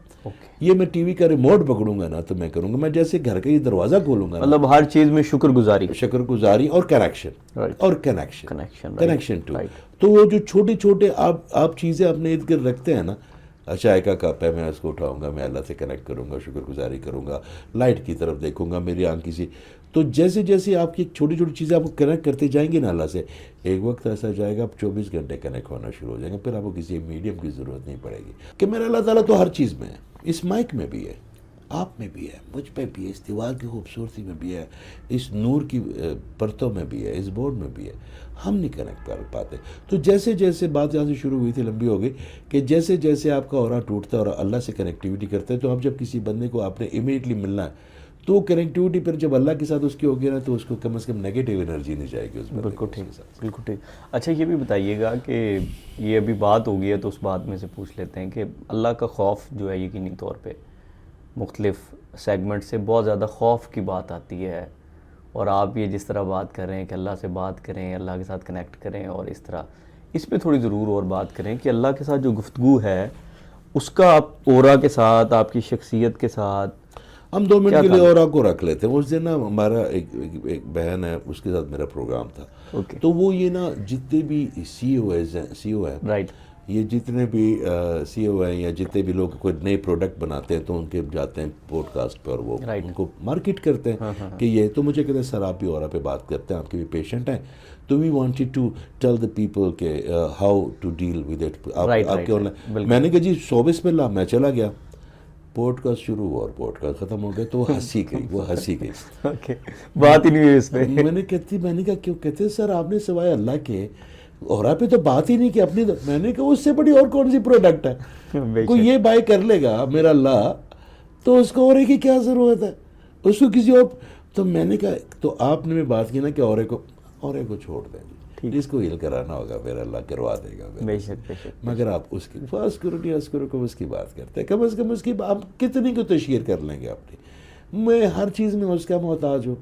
یہ میں ٹی وی کا ریموٹ پکڑوں گا نا تو میں کروں گا، میں جیسے گھر کا یہ دروازہ کھولوں گا، مطلب ہر چیز میں شکر گزاری اور کنیکشن ٹو. تو وہ جو چھوٹے آپ چیزیں اپنے ارد گرد رکھتے ہیں نا، چائے کا کپ ہے، میں اس کو اٹھاؤں گا، میں اللہ سے کنیکٹ کروں گا، شکر گزاری کروں گا، لائٹ کی طرف دیکھوں گا، میری آنکھ کسی، تو جیسے جیسے آپ کی چھوٹی چھوٹی چیزیں آپ کو کنیکٹ کرتے جائیں گی نا اللہ سے، ایک وقت ایسا جائے گا آپ 24 گھنٹے کنیکٹ ہونا شروع ہو جائیں گے، پھر آپ کو کسی میڈیم کی ضرورت نہیں پڑے گی کہ میرا اللہ تعالیٰ تو ہر چیز میں ہے، اس مائک میں بھی ہے، آپ میں بھی ہے، مجھ پہ بھی ہے، اس دیوار کی خوبصورتی میں بھی ہے، اس نور کی پرتوں میں بھی ہے، اس بورڈ میں بھی ہے، ہم نہیں کنیکٹ کر پاتے. تو جیسے جیسے بات یہاں سے شروع ہوئی تھی، لمبی ہو گئی، کہ جیسے جیسے آپ کا اورا ٹوٹتا ہے اور اللہ سے کنیکٹیوٹی کرتے ہیں، تو اب جب کسی بندے کو آپ نے امیڈیٹلی ملنا ہے تو کنیکٹیوٹی پھر جب اللہ کے ساتھ اس کی ہوگی نا، تو اس کو کم از کم نیگیٹو انرجی نہیں جائے گی اس بندے بالکل کو ٹھیک، اس کے ساتھ. بالکل ٹھیک. اچھا یہ بھی بتائیے گا کہ یہ ابھی بات ہو گئی ہے تو اس بات میں سے پوچھ لیتے ہیں کہ اللہ کا خوف جو ہے یقینی طور پہ مختلف سیگمنٹ سے بہت زیادہ خوف کی بات آتی ہے، اور آپ یہ جس طرح بات کر رہے ہیں کہ اللہ سے بات کریں، اللہ کے ساتھ کنیکٹ کریں، اور اس طرح اس پہ تھوڑی ضرور اور بات کریں کہ اللہ کے ساتھ جو گفتگو ہے اس کا آپ اورا کے ساتھ، آپ کی شخصیت کے ساتھ ہم 2 منٹ کیا کے لیے تعلق؟ اورا کو رکھ لیتے ہیں. اس دن نا ہمارا ایک بہن ہے، اس کے ساتھ میرا پروگرام تھا. اوکے، تو وہ یہ نا جتنے بھی سی او ہیں، رائٹ، یہ جتنے بھی سی او ہیں یا جتنے بھی لوگ کوئی نئے پروڈکٹ بناتے ہیں تو ان کے جاتے ہیں پوڈ کاسٹ پہ اور وہ Right. ان کو مارکیٹ کرتے ہیں کہ یہ. تو مجھے کہتے ہیں سر آپ بھی اورا پہ بات کرتے ہیں، آپ کے بھی پیشنٹ ہیں، تو we wanted to tell the people کہ how to deal with it. آپ کے آن لائن. میں نے کہا جی 100 بسم اللہ، میں چلا گیا. پوڈ کاسٹ شروع ہوا اور پوڈ کاسٹ ختم ہو گیا. تو وہ ہنسی گئی. اوکے، بات ہی نہیں ہوئی اس پہ. میں نے کہا کیوں؟ کہتے سر آپ نے سوائے اللہ کے اورا پہ تو بات ہی نہیں کی اپنی. میں نے کہا اس سے بڑی اور کون سی پروڈکٹ ہے؟ کوئی یہ بائی کر لے گا میرا اللہ تو اس کو اورے کی کیا ضرورت ہے؟ اس کو کسی اور. تو میں نے کہا تو آپ نے بھی بات کی نا کہ اورے کو چھوڑ دیں گے، جس کو ہیل کرانا ہوگا میرا اللہ کروا دے گا. بے شک، بے شک. مگر آپ اس کی کو اس کی بات کرتے ہیں. کم از کم اس کی آپ کتنی کو تشہیر کر لیں گے اپنی. میں ہر چیز میں اس کا محتاج ہوں،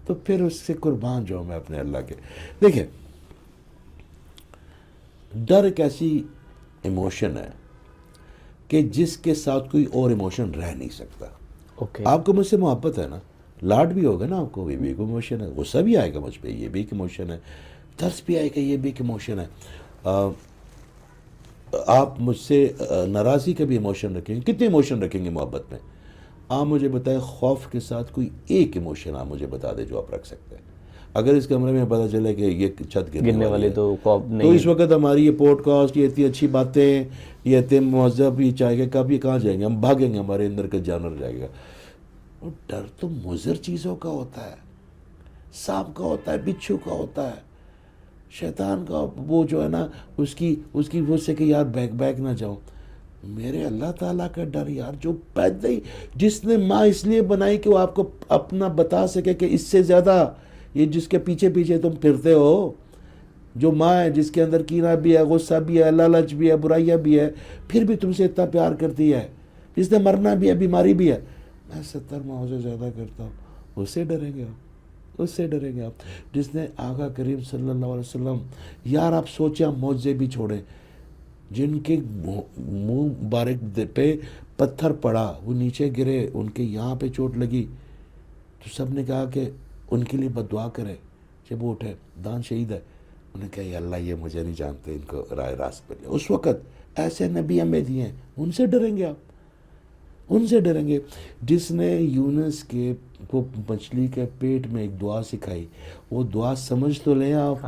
تو پھر اس سے قربان جاؤں میں اپنے اللہ کے. دیکھیں، ڈر ایک ایسی ایموشن ہے کہ جس کے ساتھ کوئی اور ایموشن رہ نہیں سکتا. اوکے، آپ کو مجھ سے محبت ہے نا، لاڈ بھی ہوگا نا آپ کو، یہ بھی ایک ایموشن ہے. غصہ بھی آئے گا مجھ پہ، یہ بھی ایک ایموشن ہے. ترس بھی آئے گا، یہ بھی ایک ایموشن ہے. آپ مجھ سے ناراضی کا بھی ایموشن رکھیں گے. کتنے ایموشن رکھیں گے محبت میں؟ آپ مجھے بتائیں خوف کے ساتھ کوئی ایک ایموشن آپ مجھے بتا دیں جو آپ رکھ سکتے ہیں. اگر اس کمرے میں پتہ چلے کہ یہ چھت گرنے والی ہے، تو خوف تو نہیں. اس وقت ہماری یہ پوڈ کاسٹ، یہ اتنی اچھی باتیں، یہ اتنے مہذب، یہ چاہے گا کب یہ کہاں جائیں گے؟ ہم بھاگیں گے، ہمارے اندر کا جانور جائے گا. اور ڈر تو مضر چیزوں کا ہوتا ہے، سانپ کا ہوتا ہے، بچھو کا ہوتا ہے، شیطان کا. وہ جو ہے نا اس کی وہ سے کہ یار بیک نہ جاؤں. میرے اللہ تعالیٰ کا ڈر یار، جو پیدا ہی جس نے ماں اس لیے بنائی کہ وہ آپ کو اپنا بتا سکے کہ اس سے زیادہ یہ جس کے پیچھے پیچھے تم پھرتے ہو، جو ماں ہے جس کے اندر کینہ بھی ہے، غصہ بھی ہے، لالچ بھی ہے، برائیاں بھی ہے، پھر بھی تم سے اتنا پیار کرتی ہے، جس نے مرنا بھی ہے، بیماری بھی ہے. میں 70 ماہوں سے زیادہ کرتا ہوں. اس سے ڈریں گے آپ؟ اس سے ڈریں گے آپ جس نے آقا کریم صلی اللہ علیہ وسلم. یار آپ سوچیں، آپ معجزے بھی چھوڑیں، جن کے منہ مبارک پہ پتھر پڑا، وہ نیچے گرے، ان کے یہاں پہ چوٹ لگی، تو سب نے کہا کہ ان کے لیے بد دعا کرے. جب وہ اٹھے، دان شہید ہے، انہوں نے کہا یا اللہ یہ مجھے نہیں جانتے، ان کو رائے راست پر لے. اس وقت ایسے نبی ہمیں دیے ہیں. ان سے ڈریں گے آپ؟ ان سے ڈریں گے جس نے یونس کے کو مچھلی کے پیٹ میں ایک دعا سکھائی. وہ دعا سمجھ تو لیں آپ،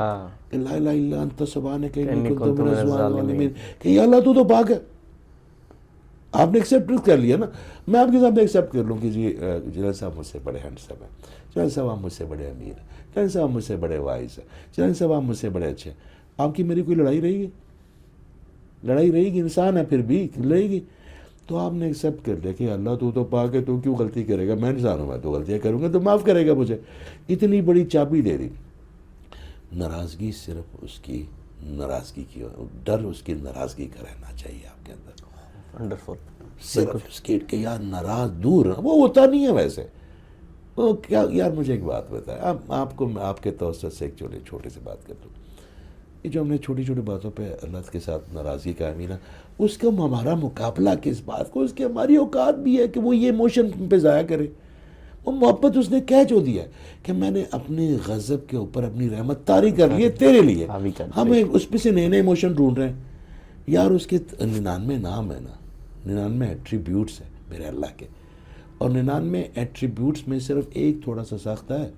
کہ لا الہ الا انت سبحانک انی کنت من الظالمین، کہ یا اللہ تو پاک ہے. آپ نے ایکسیپٹ کر لیا نا. میں آپ کے سامنے ایکسیپٹ کر لوں کہ جی جنید صاحب مجھ سے بڑے ہینڈسم ہیں، جنید صاحب آپ مجھ سے بڑے امیر ہیں، جنید صاحب مجھ سے بڑے وائز ہیں، جنید صاحب آپ مجھ سے بڑے اچھے ہیں. آپ کی میری کوئی لڑائی رہے گی؟ لڑائی رہے گی؟ انسان ہے پھر بھی لڑے گی. تو آپ نے ایکسیپٹ کر لیا کہ اللہ تو پاک ہے، تو کیوں غلطی کرے گا؟ میں انسان ہوں، میں تو غلطیاں کروں گا، تو معاف کرے گا مجھے. اتنی بڑی چابی دے دی. ناراضگی صرف اس کی ناراضگی کی، ڈر اس کی ناراضگی کا رہنا چاہیے آپ کے اندر. ونڈرفل. صرف اس کی کہ یار ناراض دور ہے، وہ ہوتا نہیں ہے ویسے. وہ کیا یار، مجھے ایک بات بتائیں، آپ کو میں آپ کے توسط سے ایک چھوٹے سے بات کر دوں. یہ جو ہم نے چھوٹی چھوٹی باتوں پہ اللہ کے ساتھ ناراضگی کا امینہ، اس کا ہمارا مقابلہ کس بات کو؟ اس کی ہماری اوقات بھی ہے کہ وہ یہ ایموشن پہ ضائع کرے. وہ محبت اس نے کہہ جو دیا ہے کہ میں نے اپنے غضب کے اوپر اپنی رحمت طاری کر لی ہے تیرے لیے. ہم اس پہ سے نئے نئے ایموشن ڈھونڈ رہے ہیں. یار اس کے 99 نام ہے نا، 99 ایٹریبیوٹس ہیں میرے اللہ کے، اور 99 ایٹریبیوٹس میں صرف ایک تھوڑا سا سخت ہے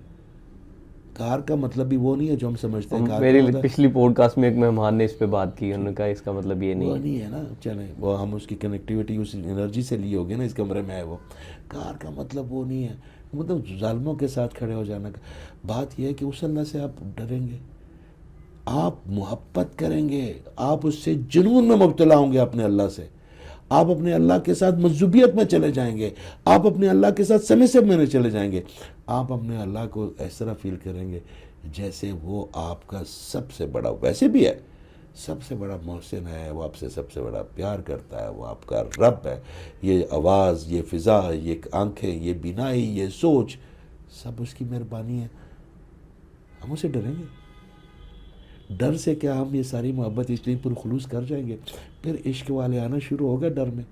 کار کا مطلب بھی وہ نہیں ہے جو ہم سمجھتے ہیں. کار میری پچھلی پوڈ کاسٹ میں ایک مہمان نے اس پہ بات کی, انہوں نے کہا اس کا مطلب یہ وہ نہیں نہیں ہے نا. چلیں وہ ہم اس کی کنیکٹیوٹی اس انرجی سے لی ہوگی نا, اس کمرے میں ہے وہ. کار کا مطلب وہ نہیں ہے, مطلب ظالموں کے ساتھ کھڑے ہو جانا کا. بات یہ ہے کہ اس اللہ سے آپ ڈریں گے, آپ محبت کریں گے, آپ اس سے جنون میں مبتلا ہوں گے اپنے اللہ سے, آپ اپنے اللہ کے ساتھ مذہبیت میں چلے جائیں گے, آپ اپنے اللہ کے ساتھ سمسب میں چلے جائیں گے. آپ اپنے اللہ کو اس طرح فیل کریں گے جیسے وہ آپ کا سب سے بڑا, ویسے بھی ہے سب سے بڑا محسن ہے, وہ آپ سے سب سے بڑا پیار کرتا ہے, وہ آپ کا رب ہے. یہ آواز, یہ فضا, یہ آنکھیں, یہ بینائی, یہ سوچ, سب اس کی مہربانی ہے. ہم اسے ڈریں گے. ڈر سے کیا ہم یہ ساری محبت اتنی پرخلوص کر جائیں گے, پھر عشق والے آنا شروع ہوگا ڈر میں,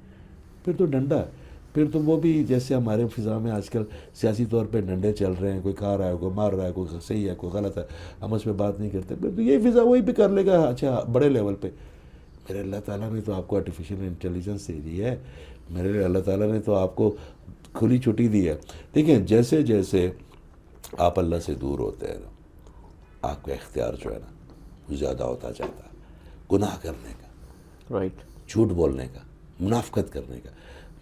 پھر تو ڈنڈا ہے. پھر تو وہ بھی جیسے ہمارے فضا میں آج کل سیاسی طور پہ ڈنڈے چل رہے ہیں, کوئی کھا رہا ہے, کوئی مار رہا ہے, کوئی صحیح ہے, کوئی غلط ہے, ہم اس پہ بات نہیں کرتے. پھر تو یہ فضا وہی پہ کر لے گا. اچھا بڑے لیول پہ میرے اللہ تعالیٰ نے تو آپ کو آرٹیفیشیل انٹیلیجنس دے دی ہے, میرے اللہ تعالیٰ نے تو آپ کو کھلی چھٹی دی ہے. دیکھیں جیسے جیسے آپ اللہ سے دور ہوتے ہیں نا, آپ کا اختیار جو ہے نا وہ زیادہ ہوتا جاتا ہے, گناہ کرنے کا, رائٹ, جھوٹ بولنے کا, منافقت کرنے کا.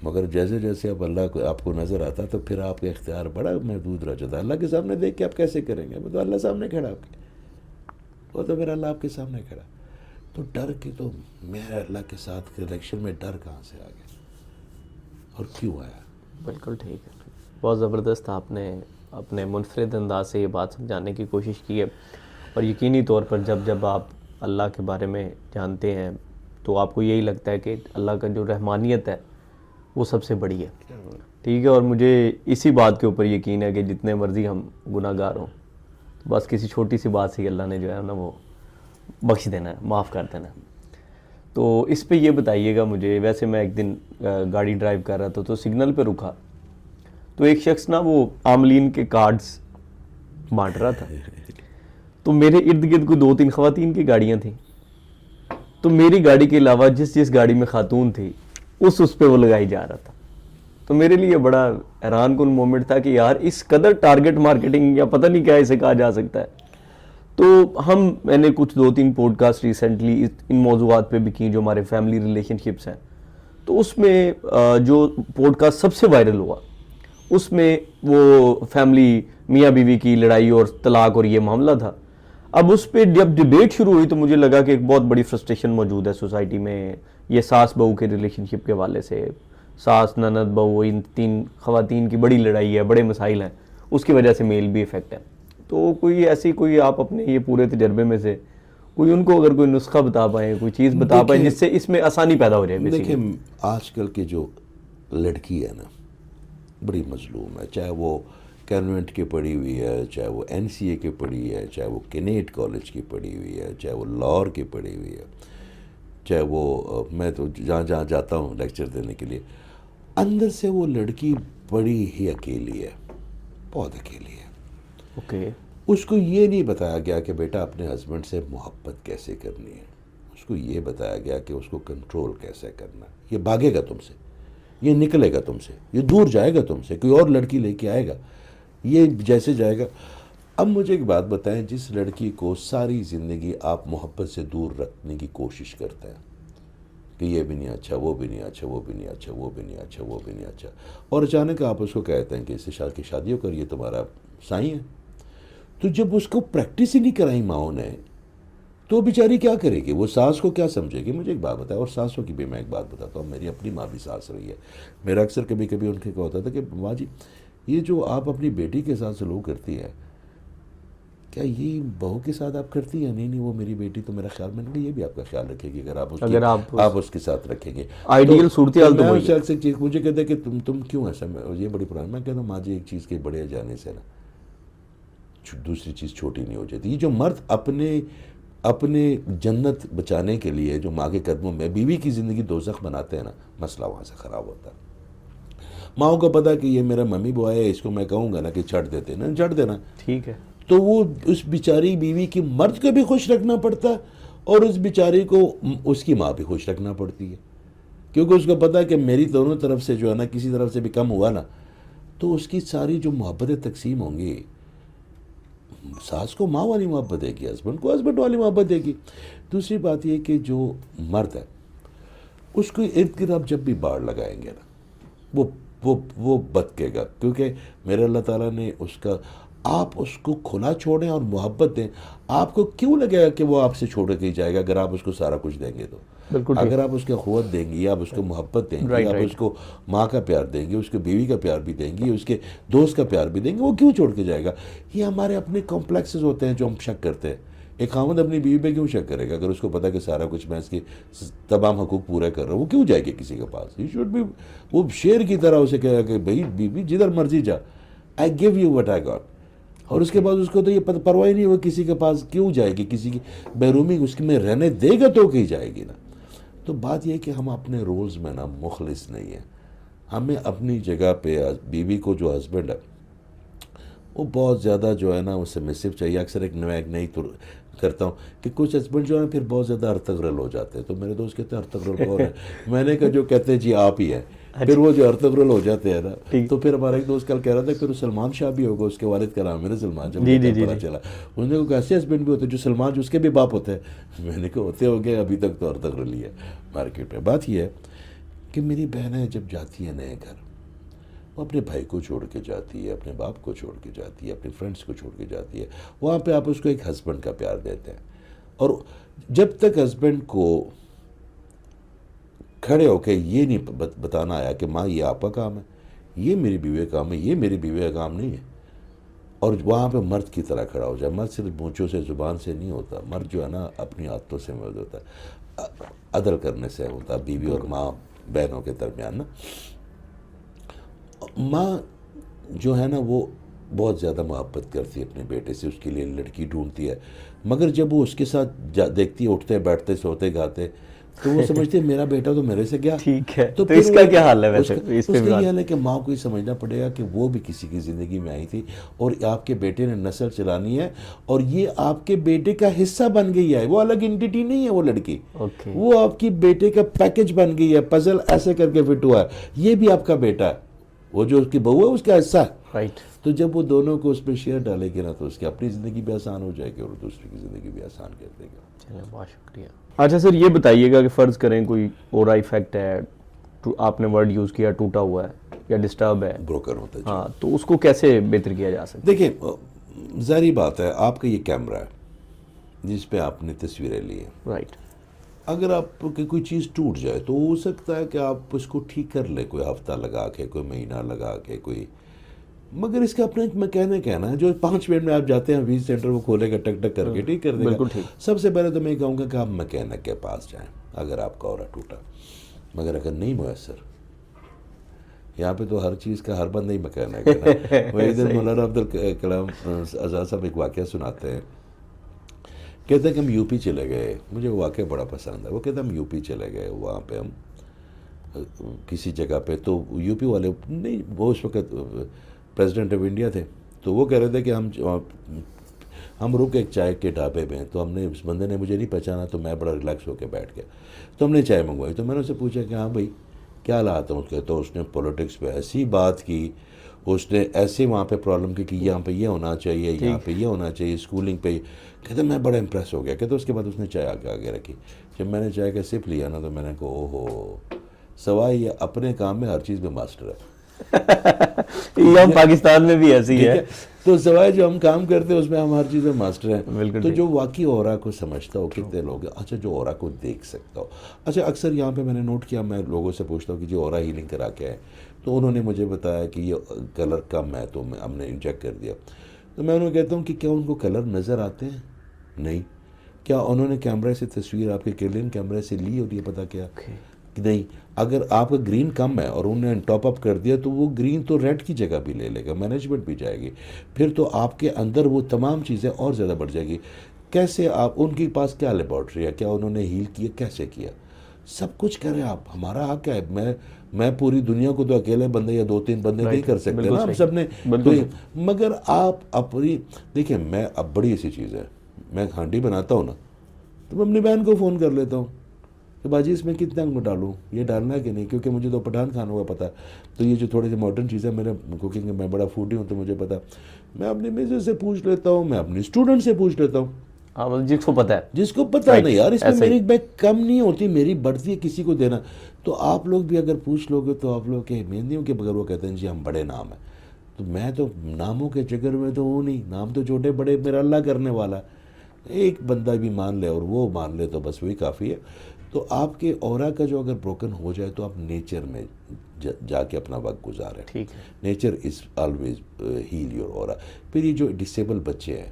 مگر جیسے جیسے اب اللہ کو آپ کو نظر آتا تو پھر آپ کا اختیار بڑا محدود رہ جاتا ہے. اللہ کے سامنے دیکھ کے آپ کیسے کریں گے, وہ تو اللہ سامنے کھڑا آپ کے, وہ تو میرا اللہ آپ کے سامنے کھڑا. تو ڈر کے تو میرے اللہ کے ساتھ کنیکشن میں ڈر کہاں سے آ گیا اور کیوں آیا؟ بالکل ٹھیک ہے. بہت زبردست آپ نے اپنے منفرد انداز سے یہ بات سمجھانے کی کوشش کی ہے, اور یقینی طور پر جب جب آپ اللہ کے بارے میں جانتے ہیں تو آپ کو یہی لگتا ہے کہ اللہ کا جو رحمانیت ہے وہ سب سے بڑی ہے. ٹھیک ہے, اور مجھے اسی بات کے اوپر یقین ہے کہ جتنے مرضی ہم گناہ گار ہوں, بس کسی چھوٹی سی بات سے اللہ نے جو ہے نا وہ بخش دینا ہے, معاف کر دینا ہے. تو اس پہ یہ بتائیے گا مجھے, ویسے میں ایک دن گاڑی ڈرائیو کر رہا تھا تو سگنل پہ رکا, تو ایک شخص نا وہ عاملین کے کارڈز بانٹ رہا تھا. تو میرے ارد گرد کوئی 2-3 خواتین کی گاڑیاں تھیں, تو میری گاڑی کے علاوہ جس گاڑی میں خاتون تھی اس پہ وہ لگائی جا رہا تھا. تو میرے لیے بڑا حیران کن مومنٹ تھا کہ یار اس قدر ٹارگٹ مارکیٹنگ یا پتہ نہیں کیا اسے کہا جا سکتا ہے. تو میں نے کچھ 2-3 پوڈ کاسٹ ریسنٹلی ان موضوعات پہ بھی کی جو ہمارے فیملی ریلیشن شپس ہیں. تو اس میں جو پوڈ کاسٹ سب سے وائرل ہوا اس میں وہ فیملی میاں بیوی کی لڑائی اور طلاق اور یہ معاملہ تھا. اب اس پہ جب ڈیبیٹ شروع ہوئی تو مجھے لگا کہ ایک بہت بڑی فرسٹریشن موجود ہے سوسائٹی میں, یہ ساس بہو کے ریلیشن شپ کے حوالے سے. ساس نند بہو ان 3 خواتین کی بڑی لڑائی ہے, بڑے مسائل ہیں, اس کی وجہ سے میل بھی افیکٹ ہے. تو کوئی آپ اپنے یہ پورے تجربے میں سے کوئی ان کو اگر کوئی نسخہ بتا پائیں, کوئی چیز بتا پائیں جس سے اس میں آسانی پیدا ہو جائے. دیکھیں آج کل کی جو لڑکی ہے نا بڑی مظلوم ہے, چاہے وہ کانوینٹ کی پڑھی ہوئی ہے, چاہے وہ NCA کی پڑھی ہے, چاہے وہ کینیٹ کالج کی پڑھی ہوئی ہے, چاہے وہ لاہور کی پڑھی ہوئی ہے, چاہے وہ میں تو جہاں جاتا ہوں لیکچر دینے کے لیے, اندر سے وہ لڑکی بڑی ہی اکیلی ہے, بہت اکیلی ہے. اوکے, اس کو یہ نہیں بتایا گیا کہ بیٹا اپنے ہسبینڈ سے محبت کیسے کرنی ہے, اس کو یہ بتایا گیا کہ اس کو کنٹرول کیسے کرنا ہے. یہ بھاگے گا تم سے, یہ نکلے گا تم سے, یہ دور جائے گا تم سے, کوئی اور لڑکی لے کے آئے گا, یہ جیسے جائے گا. اب مجھے ایک بات بتائیں, جس لڑکی کو ساری زندگی آپ محبت سے دور رکھنے کی کوشش کرتے ہیں کہ یہ بھی نہیں اچھا, وہ بھی نہیں اچھا, وہ بھی نہیں اچھا, وہ بھی نہیں اچھا, وہ بھی نہیں اچھا, اور اچانک آپ اس کو کہتے ہیں کہ اس سے شادیوں کر, یہ تمہارا سائیں ہے. تو جب اس کو پریکٹس ہی نہیں کرائی ماؤں نے تو بیچاری کیا کرے گی, وہ ساس کو کیا سمجھے گی. مجھے ایک بات بتایا, اور ساسوں کی بھی میں ایک بات بتاتا ہوں, میری اپنی ماں بھی ساس رہی ہے. میرا اکثر کبھی کبھی ان کے کہا ہوتا تھا کہ ماں جی یہ جو آپ اپنی بیٹی کے ساتھ سلوک کرتی ہے کیا یہ بہو کے ساتھ آپ کرتی ہیں؟ نہیں وہ میری بیٹی تو میرا خیال میں نہیں, یہ بھی آپ کا خیال رکھے گی اگر آپ اس کے ساتھ رکھیں گے. آئیڈیل صورتحال تو وہی ہے. چیز مجھے کہتے ہیں کہ تم کیوں ایسا, یہ بڑی پرانی. میں کہتا ہوں ماں جی ایک چیز کے بڑے جانے سے نا دوسری چیز چھوٹی نہیں ہو جاتی. یہ جو مرد اپنے جنت بچانے کے لیے جو ماں کے قدموں میں بیوی کی زندگی دوزخ بناتے ہیں نا, مسئلہ وہاں سے خراب ہوتا ہے. ماؤں کو پتا کہ یہ میرا ممی بوائے ہے, اس کو میں کہوں گا نا کہ چھڑ دیتے نا, چھڑ دینا, ٹھیک ہے. تو وہ اس بیچاری بیوی کی مرد کو بھی خوش رکھنا پڑتا ہے, اور اس بیچاری کو اس کی ماں بھی خوش رکھنا پڑتی ہے, کیونکہ اس کو پتا ہے کہ میری دونوں طرف سے جو ہے نا کسی طرف سے بھی کم ہوا نا تو اس کی ساری جو محبتیں تقسیم ہوں گی ساس کو ماں والی محبت دے گی، ہسبینڈ کو ہسبینڈ والی محبت دے گی۔ دوسری بات یہ کہ جو مرد ہے اس کو ارد گرد آپ جب بھی باڑ لگائیں گے نا وہ بتکے گا، کیونکہ میرے اللہ تعالیٰ نے اس کا، آپ اس کو کھلا چھوڑیں اور محبت دیں۔ آپ کو کیوں لگے گا کہ وہ آپ سے چھوڑ کے ہی جائے گا اگر آپ اس کو سارا کچھ دیں گے تو؟ بالکل اگر آپ اس کی قوت دیں گی، آپ اس کو محبت دیں گے، آپ اس کو ماں کا پیار دیں گے، اس کے بیوی کا پیار بھی دیں گی، اس کے دوست کا پیار بھی دیں گے، وہ کیوں چھوڑ کے جائے گا؟ یہ ہمارے اپنے کمپلیکسز ہوتے ہیں جو ہم شک کرتے ہیں۔ ایک خاوند اپنی بیوی پہ کیوں شک کرے گا اگر اس کو پتا کہ سارا کچھ میں اس کے تمام حقوق پورے کر رہا ہوں؟ وہ کیوں جائے گا کسی کے پاس؟ ہی شوڈ بی، وہ شیر کی طرح اسے کہے گا کہ بھائی بیوی جدھر مرضی جا، I give you what I got. اور اس کے بعد اس کو تو یہ پرواہ ہی نہیں، وہ کسی کے پاس کیوں جائے گی، کسی کی بیرومی اس میں رہنے دے گا تو کہیں جائے گی نا۔ تو بات یہ ہے کہ ہم اپنے رولز میں نا مخلص نہیں ہیں۔ ہمیں اپنی جگہ پہ بیوی کو جو ہسبینڈ ہے وہ بہت زیادہ جو ہے نا وہ سبمسو چاہیے۔ اکثر ایک نئی کرتا ہوں کہ کچھ ہسبینڈ جو ہیں پھر بہت زیادہ ارتگرل ہو جاتے ہیں، تو میرے دوست کہتے ہیں ارتگرل کون ہے؟ میں نے کہا جو کہتے ہیں جی آپ ہی ہیں۔ پھر وہ جو ارتگرل ہو جاتے ہیں نا، تو پھر ہمارا ایک دوست کل کہہ رہا تھا پھر وہ سلمان شاہ بھی ہوگا، اس کے والد کا نام ہے نا سلمان، جب پتا چلا اس نے کہا ایسے ہسبینڈ بھی ہوتے ہیں جو سلمان جو اس کے بھی باپ ہوتے ہیں۔ میں نے کہا ہوتے ہو گئے، ابھی تک تو ارتگرل ہی ہے مارکیٹ میں۔ بات یہ ہے کہ میری بہنیں جب جاتی ہیں نئے گھر، وہ اپنے بھائی کو چھوڑ کے جاتی ہے، اپنے باپ کو چھوڑ کے جاتی ہے، اپنے فرینڈس کو چھوڑ کے جاتی ہے، وہاں پہ آپ اس کو ایک ہسبینڈ کا پیار دیتے ہیں۔ اور جب تک ہسبینڈ کو کھڑے ہو کے یہ نہیں بتانا آیا کہ ماں یہ آپ کا کام ہے، یہ میری بیوی کا کام ہے، یہ میری بیوی کا کام نہیں ہے، اور وہاں پہ مرد کی طرح کھڑا ہو جائے۔ مرد صرف مونچھوں سے زبان سے نہیں ہوتا، مرد جو ہے نا اپنی عادتوں سے مرد ہوتا ہے، عدل کرنے سے ہوتا ہے بیوی اور ماں بہنوں کے درمیان نا۔ ماں جو ہے نا وہ بہت زیادہ محبت کرتی ہے اپنے بیٹے سے، اس کے لیے لڑکی ڈھونڈتی ہے، مگر جب وہ اس کے ساتھ دیکھتی ہے اٹھتے بیٹھتے سوتے گاتے تو وہ سمجھتی ہے میرا بیٹا تو میرے سے گیا۔ ٹھیک ہے، تو اس کا کیا حال ہے ویسے؟ اس کا یہ حال ہے کہ ماں کو یہ سمجھنا پڑے گا کہ وہ بھی کسی کی زندگی میں آئی تھی اور آپ کے بیٹے نے نسل چلانی ہے، اور یہ آپ کے بیٹے کا حصہ بن گئی ہے، وہ الگ انٹیٹی نہیں ہے وہ لڑکی، وہ آپ کی بیٹے کا پیکج بن گئی ہے، پزل ایسے کر کے فٹ ہوا ہے، یہ بھی آپ کا بیٹا ہے، وہ جو اس کی بہو ہے اس کا حصہ ہے۔ رائٹ۔ تو جب وہ دونوں کو اس پہ شیئر ڈالے گی نا تو اس کی اپنی زندگی بھی آسان ہو جائے گی اور دوسری کی زندگی بھی آسان کر دے گا۔ چلیں، بہت شکریہ۔ اچھا سر، یہ بتائیے گا کہ فرض کریں کوئی اورا ایفیکٹ ہے، آپ نے ورڈ یوز کیا ٹوٹا ہوا ہے یا ڈسٹرب ہے، بروکن ہوتا ہے۔ ہاں، تو اس کو کیسے بہتر کیا جا سکتا ہے؟ دیکھیں ظاہری بات ہے، آپ کا یہ کیمرہ ہے جس پہ آپ نے تصویریں لی ہیں، رائٹ۔ اگر آپ کی کوئی چیز ٹوٹ جائے تو ہو سکتا ہے کہ آپ اس کو ٹھیک کر لیں، کوئی ہفتہ لگا کے، کوئی مہینہ لگا کے، کوئی، مگر اس کا اپنا میکینک ہے نا جو 5 منٹ میں آپ جاتے ہیں 20 سینٹر وہ کھولے گا، ٹک ٹک کر کے ٹھیک کر دے گا۔ سب سے پہلے تو میں کہوں گا کہ آپ میکینک کے پاس جائیں اگر آپ کا اورا ٹوٹا، مگر اگر نہیں میسر، یہاں پہ تو ہر چیز کا ہر بندہ ہی میکینک ہے نا۔ وہ ایک دن مولانا عبدالکلام آزاد صاحب ایک واقعہ سناتے ہیں، کہتے ہیں کہ ہم یو پی چلے گئے، مجھے وہ واقعہ بڑا پسند ہے۔ وہ کہتے ہیں ہم یو پی چلے گئے، وہاں پہ ہم کسی جگہ پہ، تو یو پی والے نہیں، وہ اس وقت پریزیڈنٹ آف انڈیا تھے، تو وہ کہہ رہے تھے کہ ہم رک ایک چائے کے ڈھابے میں، تو ہم نے، اس بندے نے مجھے نہیں پہچانا تو میں بڑا ریلیکس ہو کے بیٹھ گیا، تو ہم نے چائے منگوائی، تو میں نے اس سے پوچھا کہ ہاں بھائی کیا حالات ہیں اس کے، تو اس نے پولیٹکس پہ ایسی بات کی، اس نے ایسے وہاں پہ پرابلم کی کہ یہاں پہ یہ ہونا چاہیے، یہاں پہ یہ ہونا چاہیے، اسکولنگ پہ، کہتے میں بڑا امپریس ہو گیا۔ کہتے اس کے بعد اس نے چائے آگے رکھی، جب میں نے چائے کا سپ لیا نا تو میں نے کہا او ہو، سوائے یہ اپنے کام میں ہر چیز میں ماسٹر ہے۔ یہ ہم پاکستان میں بھی ایسی ہے، تو سوائے جو ہم کام کرتے ہیں اس میں ہم ہر چیز میں ماسٹر ہیں۔ تو جو واقعی اورا کو سمجھتا ہو، کتنے لوگ، اچھا جو اورا کو دیکھ سکتا ہو، اچھا اکثر یہاں پہ میں نے نوٹ کیا، میں لوگوں سے پوچھتا ہوں کہ جو اورا ہیلنگ کرا کے آئے، تو انہوں نے مجھے بتایا کہ یہ کلر کم ہے تو ہم نے انجیکٹ کر دیا، تو میں انہوں نے کہتا ہوں کہ کیا ان کو کلر نظر آتے ہیں؟ نہیں۔ کیا انہوں نے کیمرے سے تصویر آپ کے کلین کیمرے سے لی اور یہ پتا کیا؟ نہیں۔ اگر آپ کا گرین کم ہے اور انہوں نے ٹاپ اپ کر دیا تو وہ گرین تو ریڈ کی جگہ بھی لے لے گا، مینجمنٹ بھی جائے گی، پھر تو آپ کے اندر وہ تمام چیزیں اور زیادہ بڑھ جائے گی۔ کیسے آپ، ان کے پاس کیا لیبارٹری ہے، کیا انہوں نے ہیل کیا، کیسے کیا، سب کچھ کریں آپ، ہمارا حق ہے۔ میں پوری دنیا کو تو اکیلے بندے یا 2-3 بندے نہیں کر سکتے نا، ہم سب نے، مگر آپ اپنی، دیکھیں میں اب بڑی ایسی چیز ہے، میں ہانڈی بناتا ہوں نا تو میں اپنی بہن کو فون کر لیتا ہوں کہ باجی اس میں کتنا ڈالوں، یہ ڈالنا ہے کہ نہیں، کیونکہ مجھے تو پٹھان کھانوں کا پتہ ہے. تو یہ جو تھوڑے سے ماڈرن چیزیں میرے کوکنگ میں بڑا فوڈی ہوں تو مجھے پتہ، میں اپنی میزز سے پوچھ لیتا ہوں، میں اپنی اسٹوڈنٹ سے پوچھ لیتا ہوں، ہاں جس کو پتہ ہے. جس کو پتہ نہیں یار اس میں میری بیک کم نہیں ہوتی، میری بڑھتی ہے کسی کو دینا. تو آپ لوگ بھی اگر پوچھ لو گے تو آپ لوگ کہ مہندیوں کے بغیر وہ کہتے ہیں جی ہم بڑے نام ہیں. تو میں تو ناموں کے چکر میں تو ہوں نہیں، نام تو چھوٹے بڑے میرا اللہ کرنے والا ہے. ایک بندہ بھی مان لے اور وہ مان لے تو بس وہی کافی ہے. تو آپ کے اورا کا جو اگر بروکن ہو جائے تو آپ نیچر میں جا کے اپنا وقت گزاریں. ٹھیک ہے. Nature is always heal your aura. پھر یہ جو ڈسیبل بچے ہیں،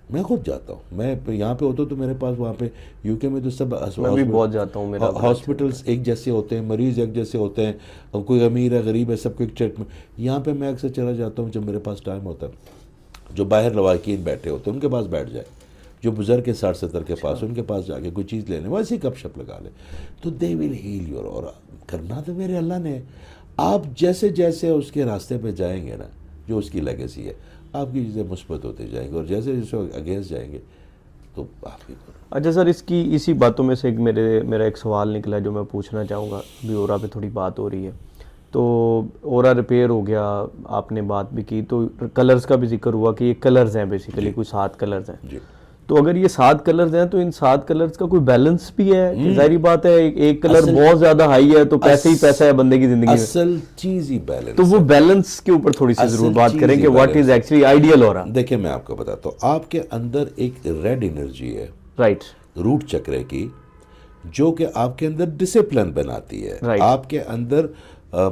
میں خود جاتا ہوں، میں یہاں پہ ہوتا ہوں تو میرے پاس وہاں پہ یو کے میں تو سب میں بھی بہت جاتا ہوں. میرا ہاسپٹلس ایک جیسے ہوتے ہیں، مریض ایک جیسے ہوتے ہیں، اور کوئی امیر ہے غریب ہے سب کو ایک چیٹ میں. یہاں پہ میں اکثر چلا جاتا ہوں جب میرے پاس ٹائم ہوتا ہے. جو باہر لواحقین بیٹھے ہوتے ہیں ان کے پاس بیٹھ جائے، جو بزرگ کے 60-70 کے پاس ان کے پاس جا کے کوئی چیز لینے ویسے ہی گپ شپ لگا لے تو دے ول ہیل یور اورا. کرنا تو میرے اللہ نے ہے. آپ جیسے جیسے اس کے راستے پہ جائیں گے نا، جو اس کی لیگیسی ہے، آپ کی چیزیں مثبت ہوتی جائیں گی، اور جیسے جیسے اگینسٹ جائیں گے تو آپ کی. اچھا سر، اسی باتوں میں سے میرا ایک سوال نکلا ہے جو میں پوچھنا چاہوں گا. ابھی اورا پہ تھوڑی بات ہو رہی ہے تو اورا ریپیئر ہو گیا، آپ نے بات بھی کی تو کلرز کا بھی ذکر ہوا کہ یہ کلرز ہیں بیسیکلی، کوئی 7 کلرز ہیں. جی. تو اگر یہ 7 کلرز ہیں تو ان 7 کلرز کا کوئی بیلنس بھی ہے کہ ظاہری بات ہے ایک کلر بہت زیادہ ہائی ہے تو پیسے ہی پیسہ ہے بندے کی زندگی میں. اصل چیز ہی بیلنس. تو وہ بیلنس کے اوپر تھوڑی سی ضرور بات کریں کہ واٹ از ایکچولی آئیڈیل ہو رہا. دیکھیں میں آپ کو بتاتا ہوں، آپ کے اندر ایک ریڈ انرجی ہے، رائٹ، روٹ چکرے کی، جو کہ آپ کے اندر ڈسپلن بناتی ہے، آپ کے اندر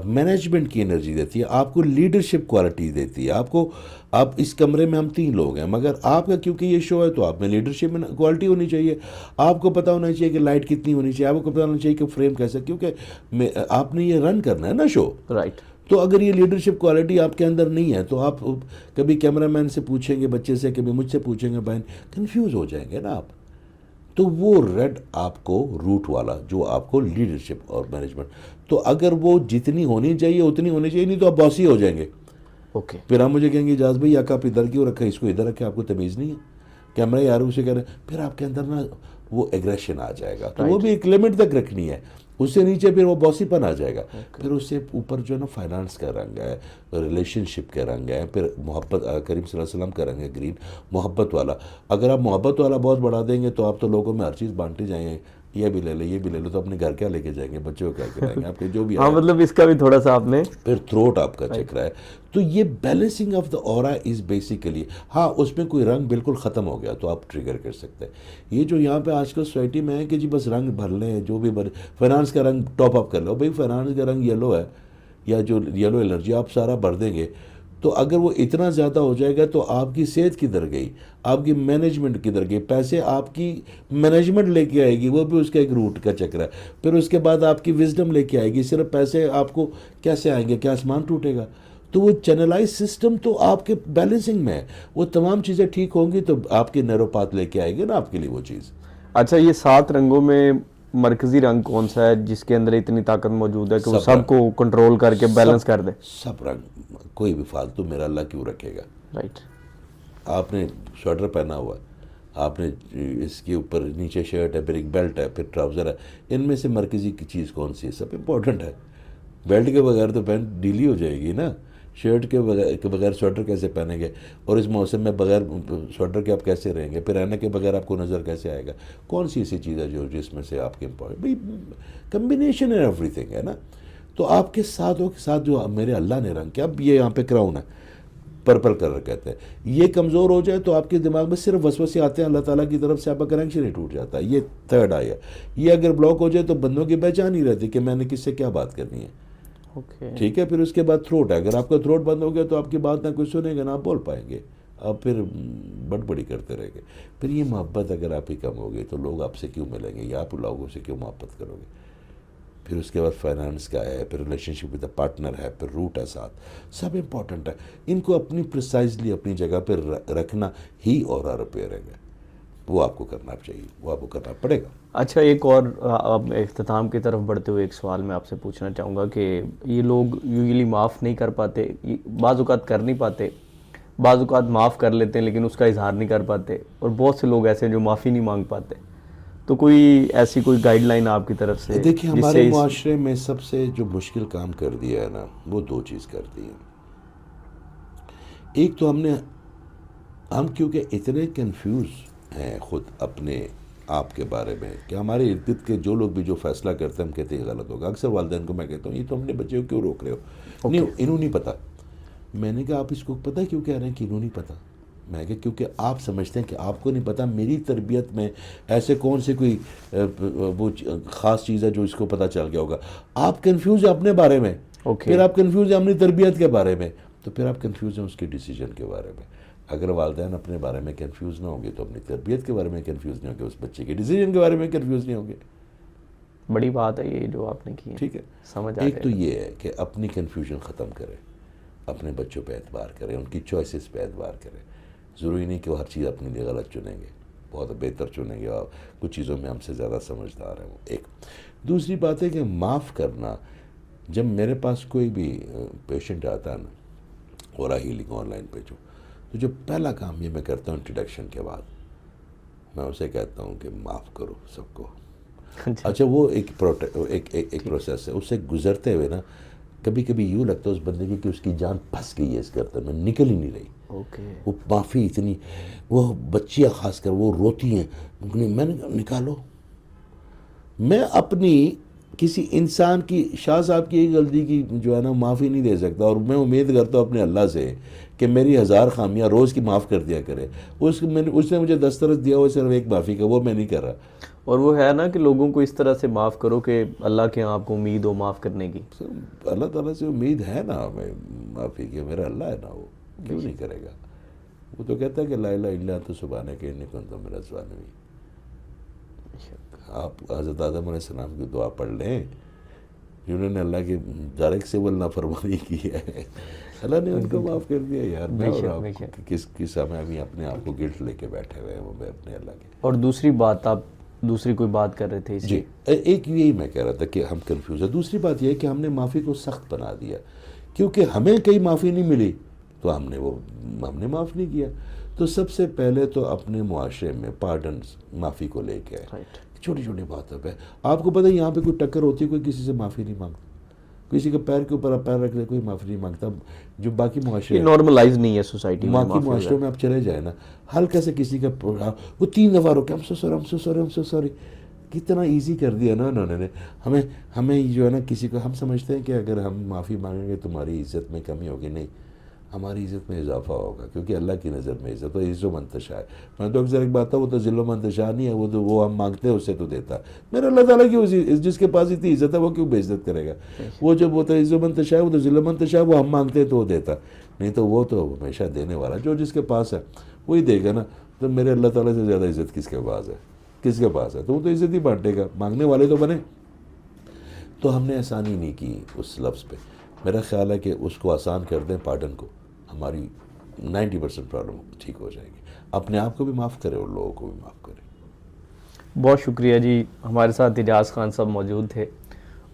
مینجمنٹ کی انرجی دیتی ہے، آپ کو لیڈرشپ کوالٹی دیتی ہے. آپ اس کمرے میں ہم 3 لوگ ہیں، مگر آپ کا کیونکہ یہ شو ہے تو آپ میں لیڈرشپ کوالٹی ہونی چاہیے. آپ کو پتہ ہونا چاہیے کہ لائٹ کتنی ہونی چاہیے، آپ کو پتہ ہونا چاہیے کہ فریم کیسا، کیونکہ آپ نے یہ رن کرنا ہے نا شو. رائٹ. تو اگر یہ لیڈرشپ کوالٹی آپ کے اندر نہیں ہے تو آپ کبھی کیمرہ مین سے پوچھیں گے، بچے سے، کبھی مجھ سے پوچھیں گے، بہن کنفیوز ہو جائیں گے نا آپ. تو وہ ریڈ آپ کو روٹ والا جو آپ کو لیڈرشپ اور مینجمنٹ، تو اگر وہ جتنی ہونی چاہیے اتنی ہونی چاہیے، نہیں تو آپ باسی ہو جائیں گے. اوکے. پھر آپ مجھے کہیں گے اجاز بھائی آپ ادھر کیوں رکھا ہے، اس کو ادھر رکھے، آپ کو تمیز نہیں ہے، کیمرہ یار اسے کہہ رہے ہیں، پھر آپ کے اندر نا وہ ایگریشن آ جائے گا. تو وہ بھی ایک لمٹ تک رکھنی ہے، اس سے نیچے پھر وہ باسی پن آ جائے گا. پھر اس سے اوپر جو ہے نا فائنانس کا رنگ ہے، ریلیشن شپ کا رنگ ہے، پھر محبت، کریم صلی اللہ علیہ وسلم کا رنگ ہے گرین، محبت والا. اگر آپ محبت والا بہت بڑھا دیں گے تو آپ تو لوگوں میں ہر چیز بانٹے جائیں گے، یہ بھی لے لے یہ بھی لے لو، تو اپنے گھر کیا لے کے جائیں گے، بچوں کو کیا کھلائیں گے، آپ کے جو بھی. ہاں مطلب اس کا بھی تھوڑا سا آپ نے. پھر تھروٹ آپ کا چک رہا ہے. تو یہ balancing of the aura is basically, ہاں اس میں کوئی رنگ بالکل ختم ہو گیا تو آپ ٹریگر کر سکتے ہیں. یہ جو یہاں پہ آج کل سوسائٹی میں ہے کہ جی بس رنگ بھر لیں، جو بھی فائنانس کا رنگ ٹاپ اپ کر لو. بھائی فائنانس کا رنگ یلو ہے یا جو یلو الرجی آپ سارا بھر دیں گے، تو اگر وہ اتنا زیادہ ہو جائے گا تو آپ کی صحت کدھر گئی، آپ کی مینجمنٹ کدھر گئی، پیسے آپ کی مینجمنٹ لے کے آئے گی، وہ بھی اس کا ایک روٹ کا چکر ہے. پھر اس کے بعد آپ کی وزڈم لے کے آئے گی، صرف پیسے آپ کو کیسے آئیں گے، کیا آسمان ٹوٹے گا. تو وہ چینلائز سسٹم تو آپ کے بیلنسنگ میں ہے، وہ تمام چیزیں ٹھیک ہوں گی تو آپ کے نیرو پاتھ لے کے آئے گی نا آپ کے لیے وہ چیز. اچھا یہ 7 رنگوں میں مرکزی رنگ کون سا ہے جس کے اندر اتنی طاقت موجود ہے کہ وہ سب کو کنٹرول کر کے بیلنس کر دے؟ سب رنگ، کوئی بھی فالتو میرا اللہ کیوں رکھے گا. رائٹ. آپ نے سویٹر پہنا ہوا ہے، آپ نے اس کے اوپر نیچے شرٹ ہے، پھر ایک بیلٹ ہے، پھر ٹراؤزر ہے، ان میں سے مرکزی کی چیز کون سی ہے؟ سب امپورٹنٹ ہے. بیلٹ کے بغیر تو پینٹ ڈھیلی ہو جائے گی نا، شرٹ کے بغیر سویٹر کیسے پہنیں گے، اور اس موسم میں بغیر سویٹر کے آپ کیسے رہیں گے، پھر اینا کے بغیر آپ کو نظر کیسے آئے گا. کون سی ایسی چیز ہے جو جس میں سے آپ کے امپورٹنٹ، بھائی کمبینیشن ہے ایوری تھنگ ہے نا. تو آپ کے ساتھوں کے ساتھ جو میرے اللہ نے رنگ کیا، اب یہ یہاں پہ کراؤن ہے، پرپل کلر کہتے ہیں، یہ کمزور ہو جائے تو آپ کے دماغ میں صرف وسوسے آتے ہیں، اللہ تعالیٰ کی طرف سے آپ کا کنیکشن ہی ٹوٹ جاتا ہے. یہ 3rd آئی ہے. یہ اگر بلاک ہو جائے تو بندوں کی پہچان ہی رہتی کہ میں نے کس سے کیا بات کرنی ہے. ٹھیک ہے. پھر اس کے بعد تھروٹ ہے، اگر آپ کا تھروٹ بند ہو گیا تو آپ کی بات نہ کوئی سنے گا نہ آپ بول پائیں گے، آپ پھر بڑبڑی کرتے رہیں گے. پھر یہ محبت اگر آپ کی کم ہوگی تو لوگ آپ سے کیوں ملیں گے، یا آپ لوگوں سے کیوں محبت کرو گے. پھر اس کے بعد فائنانس کا ہے، پھر relation ship with a partner ہے، پھر روٹ ہے ساتھ، سب امپورٹنٹ ہے. ان کو اپنی پریسائزلی اپنی جگہ پہ رکھنا ہی اورا ریپیئرنگ ہے. وہ آپ کو کرنا چاہیے، وہ آپ کو کرنا پڑے گا. اچھا ایک اور اب اختتام کی طرف بڑھتے ہوئے ایک سوال میں آپ سے پوچھنا چاہوں گا کہ یہ لوگ یوزلی معاف نہیں کر پاتے، بعض اوقات کر نہیں پاتے، بعض اوقات معاف کر لیتے ہیں لیکن اس کا اظہار نہیں کر پاتے، اور بہت سے لوگ ایسے ہیں جو معافی نہیں مانگ پاتے. تو کوئی ایسی کوئی گائیڈ لائن آپ کی طرف سے؟ دیکھیں ہمارے معاشرے میں سب سے جو مشکل کام کر دیا ہے نا وہ دو چیز کر دی ہے. ایک تو ہم کیونکہ اتنے کنفیوز ہیں خود اپنے آپ کے بارے میں کہ ہمارے ارد گرد کے جو لوگ بھی جو فیصلہ کرتے ہیں ہم کہتے ہیں غلط ہوگا. اکثر والدین کو میں کہتا ہوں یہ تو ہم نے بچے کو کیوں روک رہے ہو؟ نہیں انہوں نہیں پتہ. میں نے کہا آپ اس کو پتہ کیوں کہہ رہے ہیں کہ انہوں نہیں پتہ؟ میں کہا کیونکہ آپ سمجھتے ہیں کہ آپ کو نہیں پتہ. میری تربیت میں ایسے کون سے کوئی وہ خاص چیز ہے جو اس کو پتہ چل گیا ہوگا. آپ کنفیوز ہیں اپنے بارے میں, پھر آپ کنفیوز ہیں اپنی تربیت کے بارے میں, تو پھر آپ کنفیوز ہیں اس کے ڈیسیجن کے بارے میں. اگر والدین اپنے بارے میں کنفیوز نہ ہوں گے تو اپنی تربیت کے بارے میں کنفیوز نہیں ہوں گے, اس بچے کے ڈیسیجن کے بارے میں کنفیوز نہیں ہوں گے. بڑی بات ہے یہ جو آپ نے کی ہے. ٹھیک ہے, سمجھ آ ایک تو یہ ہے کہ اپنی کنفیوژن ختم کرے, اپنے بچوں پہ اعتبار کریں, ان کی چوائسیز پہ اعتبار کریں. ضروری نہیں کہ وہ ہر چیز اپنے لیے غلط چنیں گے, بہت بہتر چنیں گے اور کچھ چیزوں میں ہم سے زیادہ سمجھدار ہیں وہ. ایک دوسری بات ہے کہ معاف کرنا. جب میرے پاس کوئی بھی پیشنٹ آتا ہے نا اورا ہیلنگ آن لائن پہ تو جو پہلا کام یہ میں کرتا ہوں انٹروڈکشن کے بعد میں اسے کہتا ہوں کہ معاف کرو سب کو. اچھا وہ ایک پروسیس ہے, اس سے گزرتے ہوئے نا کبھی کبھی یوں لگتا ہے اس بندے کی کہ اس کی جان پھنس گئی ہے اس کرتے میں, نکل ہی نہیں رہی. وہ معافی اتنی, وہ بچیاں خاص کر وہ روتی ہیں, میں نے نکالو. میں اپنی کسی انسان کی, شاہ صاحب کی ایک غلطی کی جو ہے نا معافی نہیں دے سکتا, اور میں امید کرتا ہوں اپنے اللہ سے کہ میری 1000 خامیاں روز کی معاف کر دیا کرے. اس نے مجھے دسترس دیا ہوا صرف ایک معافی کا, وہ میں نہیں کر رہا. اور وہ ہے نا کہ لوگوں کو اس طرح سے معاف کرو کہ اللہ کے آپ کو امید ہو معاف کرنے کی. اللہ تعالیٰ سے امید ہے نا ہمیں معافی کی, میرا اللہ ہے نا, وہ کیوں نہیں کرے گا. وہ تو کہتا ہے کہ لا الہ الا انت سبحانک انی کنت من الظالمین. آپ حضرت آدم علیہ السلام کی دعا پڑھ لیں جنہوں نے اللہ کی ڈائریکٹ سے وہ نافرمانی کی ہے, اللہ نے ان کو معاف کر دیا. یار میں اور آپ کس ہمیں ابھی اپنے آپ کو گلٹ لے کے بیٹھے ہوئے ہیں وہ اپنے اللہ کے. اور دوسری بات, آپ دوسری کوئی بات کر رہے تھے اس جی, ایک یہی میں کہہ رہا تھا کہ ہم کنفیوز ہیں. دوسری بات یہ ہے کہ ہم نے معافی کو سخت بنا دیا, کیونکہ ہمیں کہیں معافی نہیں ملی تو ہم نے معاف نہیں کیا. تو سب سے پہلے تو اپنے معاشرے میں پارڈنس معافی کو لے کے آئے. چھوٹی چھوٹی بات ہے. آپ کو پتہ ہے یہاں پہ کوئی ٹکر ہوتی ہے کوئی کسی سے معافی نہیں مانگتا, کسی کے پیر کے اوپر آپ پیر رکھ لے کوئی معافی نہیں مانگتا. جو باقی معاشرے نارملائز نہیں ہے سوسائٹی میں, باقی معاشروں میں آپ چلے جائیں نا, ہلکا سے کسی کا وہ 3 دفعہ روکے ہم سو سوری کتنا ایزی کر دیا نا انہوں نے. ہمیں جو ہے نا کسی کو ہم سمجھتے ہیں کہ اگر ہم معافی مانگیں گے تمہاری عزت میں کمی ہوگی. نہیں, ہماری عزت میں اضافہ ہوگا, کیونکہ اللہ کی نظر میں عزت و عز و منتشا ہے. میں تو اکثر ایک بات ہے, وہ تو ذل و منتشا نہیں ہے, وہ ہم مانگتے ہیں اس سے تو دیتا. میرا اللہ تعالیٰ کی جس کے پاس اتنی عزت ہے وہ کیوں بے عزت کرے گا. وہ جب وہ تو عز و منتشا ہے, وہ تو ذل و منتشا ہے, وہ ہم مانگتے ہیں تو وہ دیتا. نہیں تو وہ تو ہمیشہ دینے والا, جو جس کے پاس ہے وہی دے گا نا. تو میرے اللہ تعالیٰ سے زیادہ عزت کس کے پاس ہے, تو وہ تو عزت ہی بانٹے گا. مانگنے والے تو بنے. تو ہم نے آسانی نہیں کی اس لفظ پہ. میرا خیال ہے کہ اس کو آسان کر دیں پارڈن کو, ہماری 90% پرابلم ٹھیک ہو جائے گی. اپنے آپ کو بھی معاف کرے اور لوگوں کو بھی معاف کرے. بہت شکریہ جی. ہمارے ساتھ اعجاز خان صاحب موجود تھے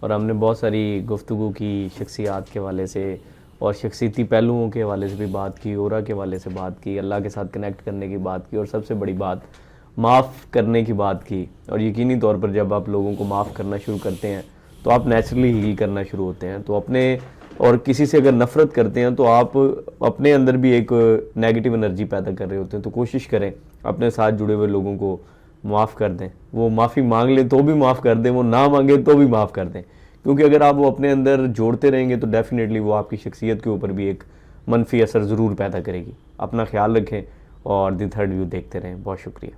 اور ہم نے بہت ساری گفتگو کی شخصیات کے حوالے سے اور شخصیتی پہلوؤں کے حوالے سے بھی بات کی, اورا کے حوالے سے بات کی, اللہ کے ساتھ کنیکٹ کرنے کی بات کی, اور سب سے بڑی بات معاف کرنے کی بات کی. اور یقینی طور پر جب آپ لوگوں کو معاف کرنا شروع کرتے ہیں تو آپ نیچرلی ہیل کرنا شروع ہوتے ہیں. تو اپنے اور کسی سے اگر نفرت کرتے ہیں تو آپ اپنے اندر بھی ایک نیگیٹو انرجی پیدا کر رہے ہوتے ہیں. تو کوشش کریں اپنے ساتھ جڑے ہوئے لوگوں کو معاف کر دیں. وہ معافی مانگ لیں تو بھی معاف کر دیں, وہ نہ مانگے تو بھی معاف کر دیں, کیونکہ اگر آپ وہ اپنے اندر جوڑتے رہیں گے تو ڈیفینیٹلی وہ آپ کی شخصیت کے اوپر بھی ایک منفی اثر ضرور پیدا کرے گی. اپنا خیال رکھیں اور دی تھرڈ ویو دیکھتے رہیں. بہت شکریہ.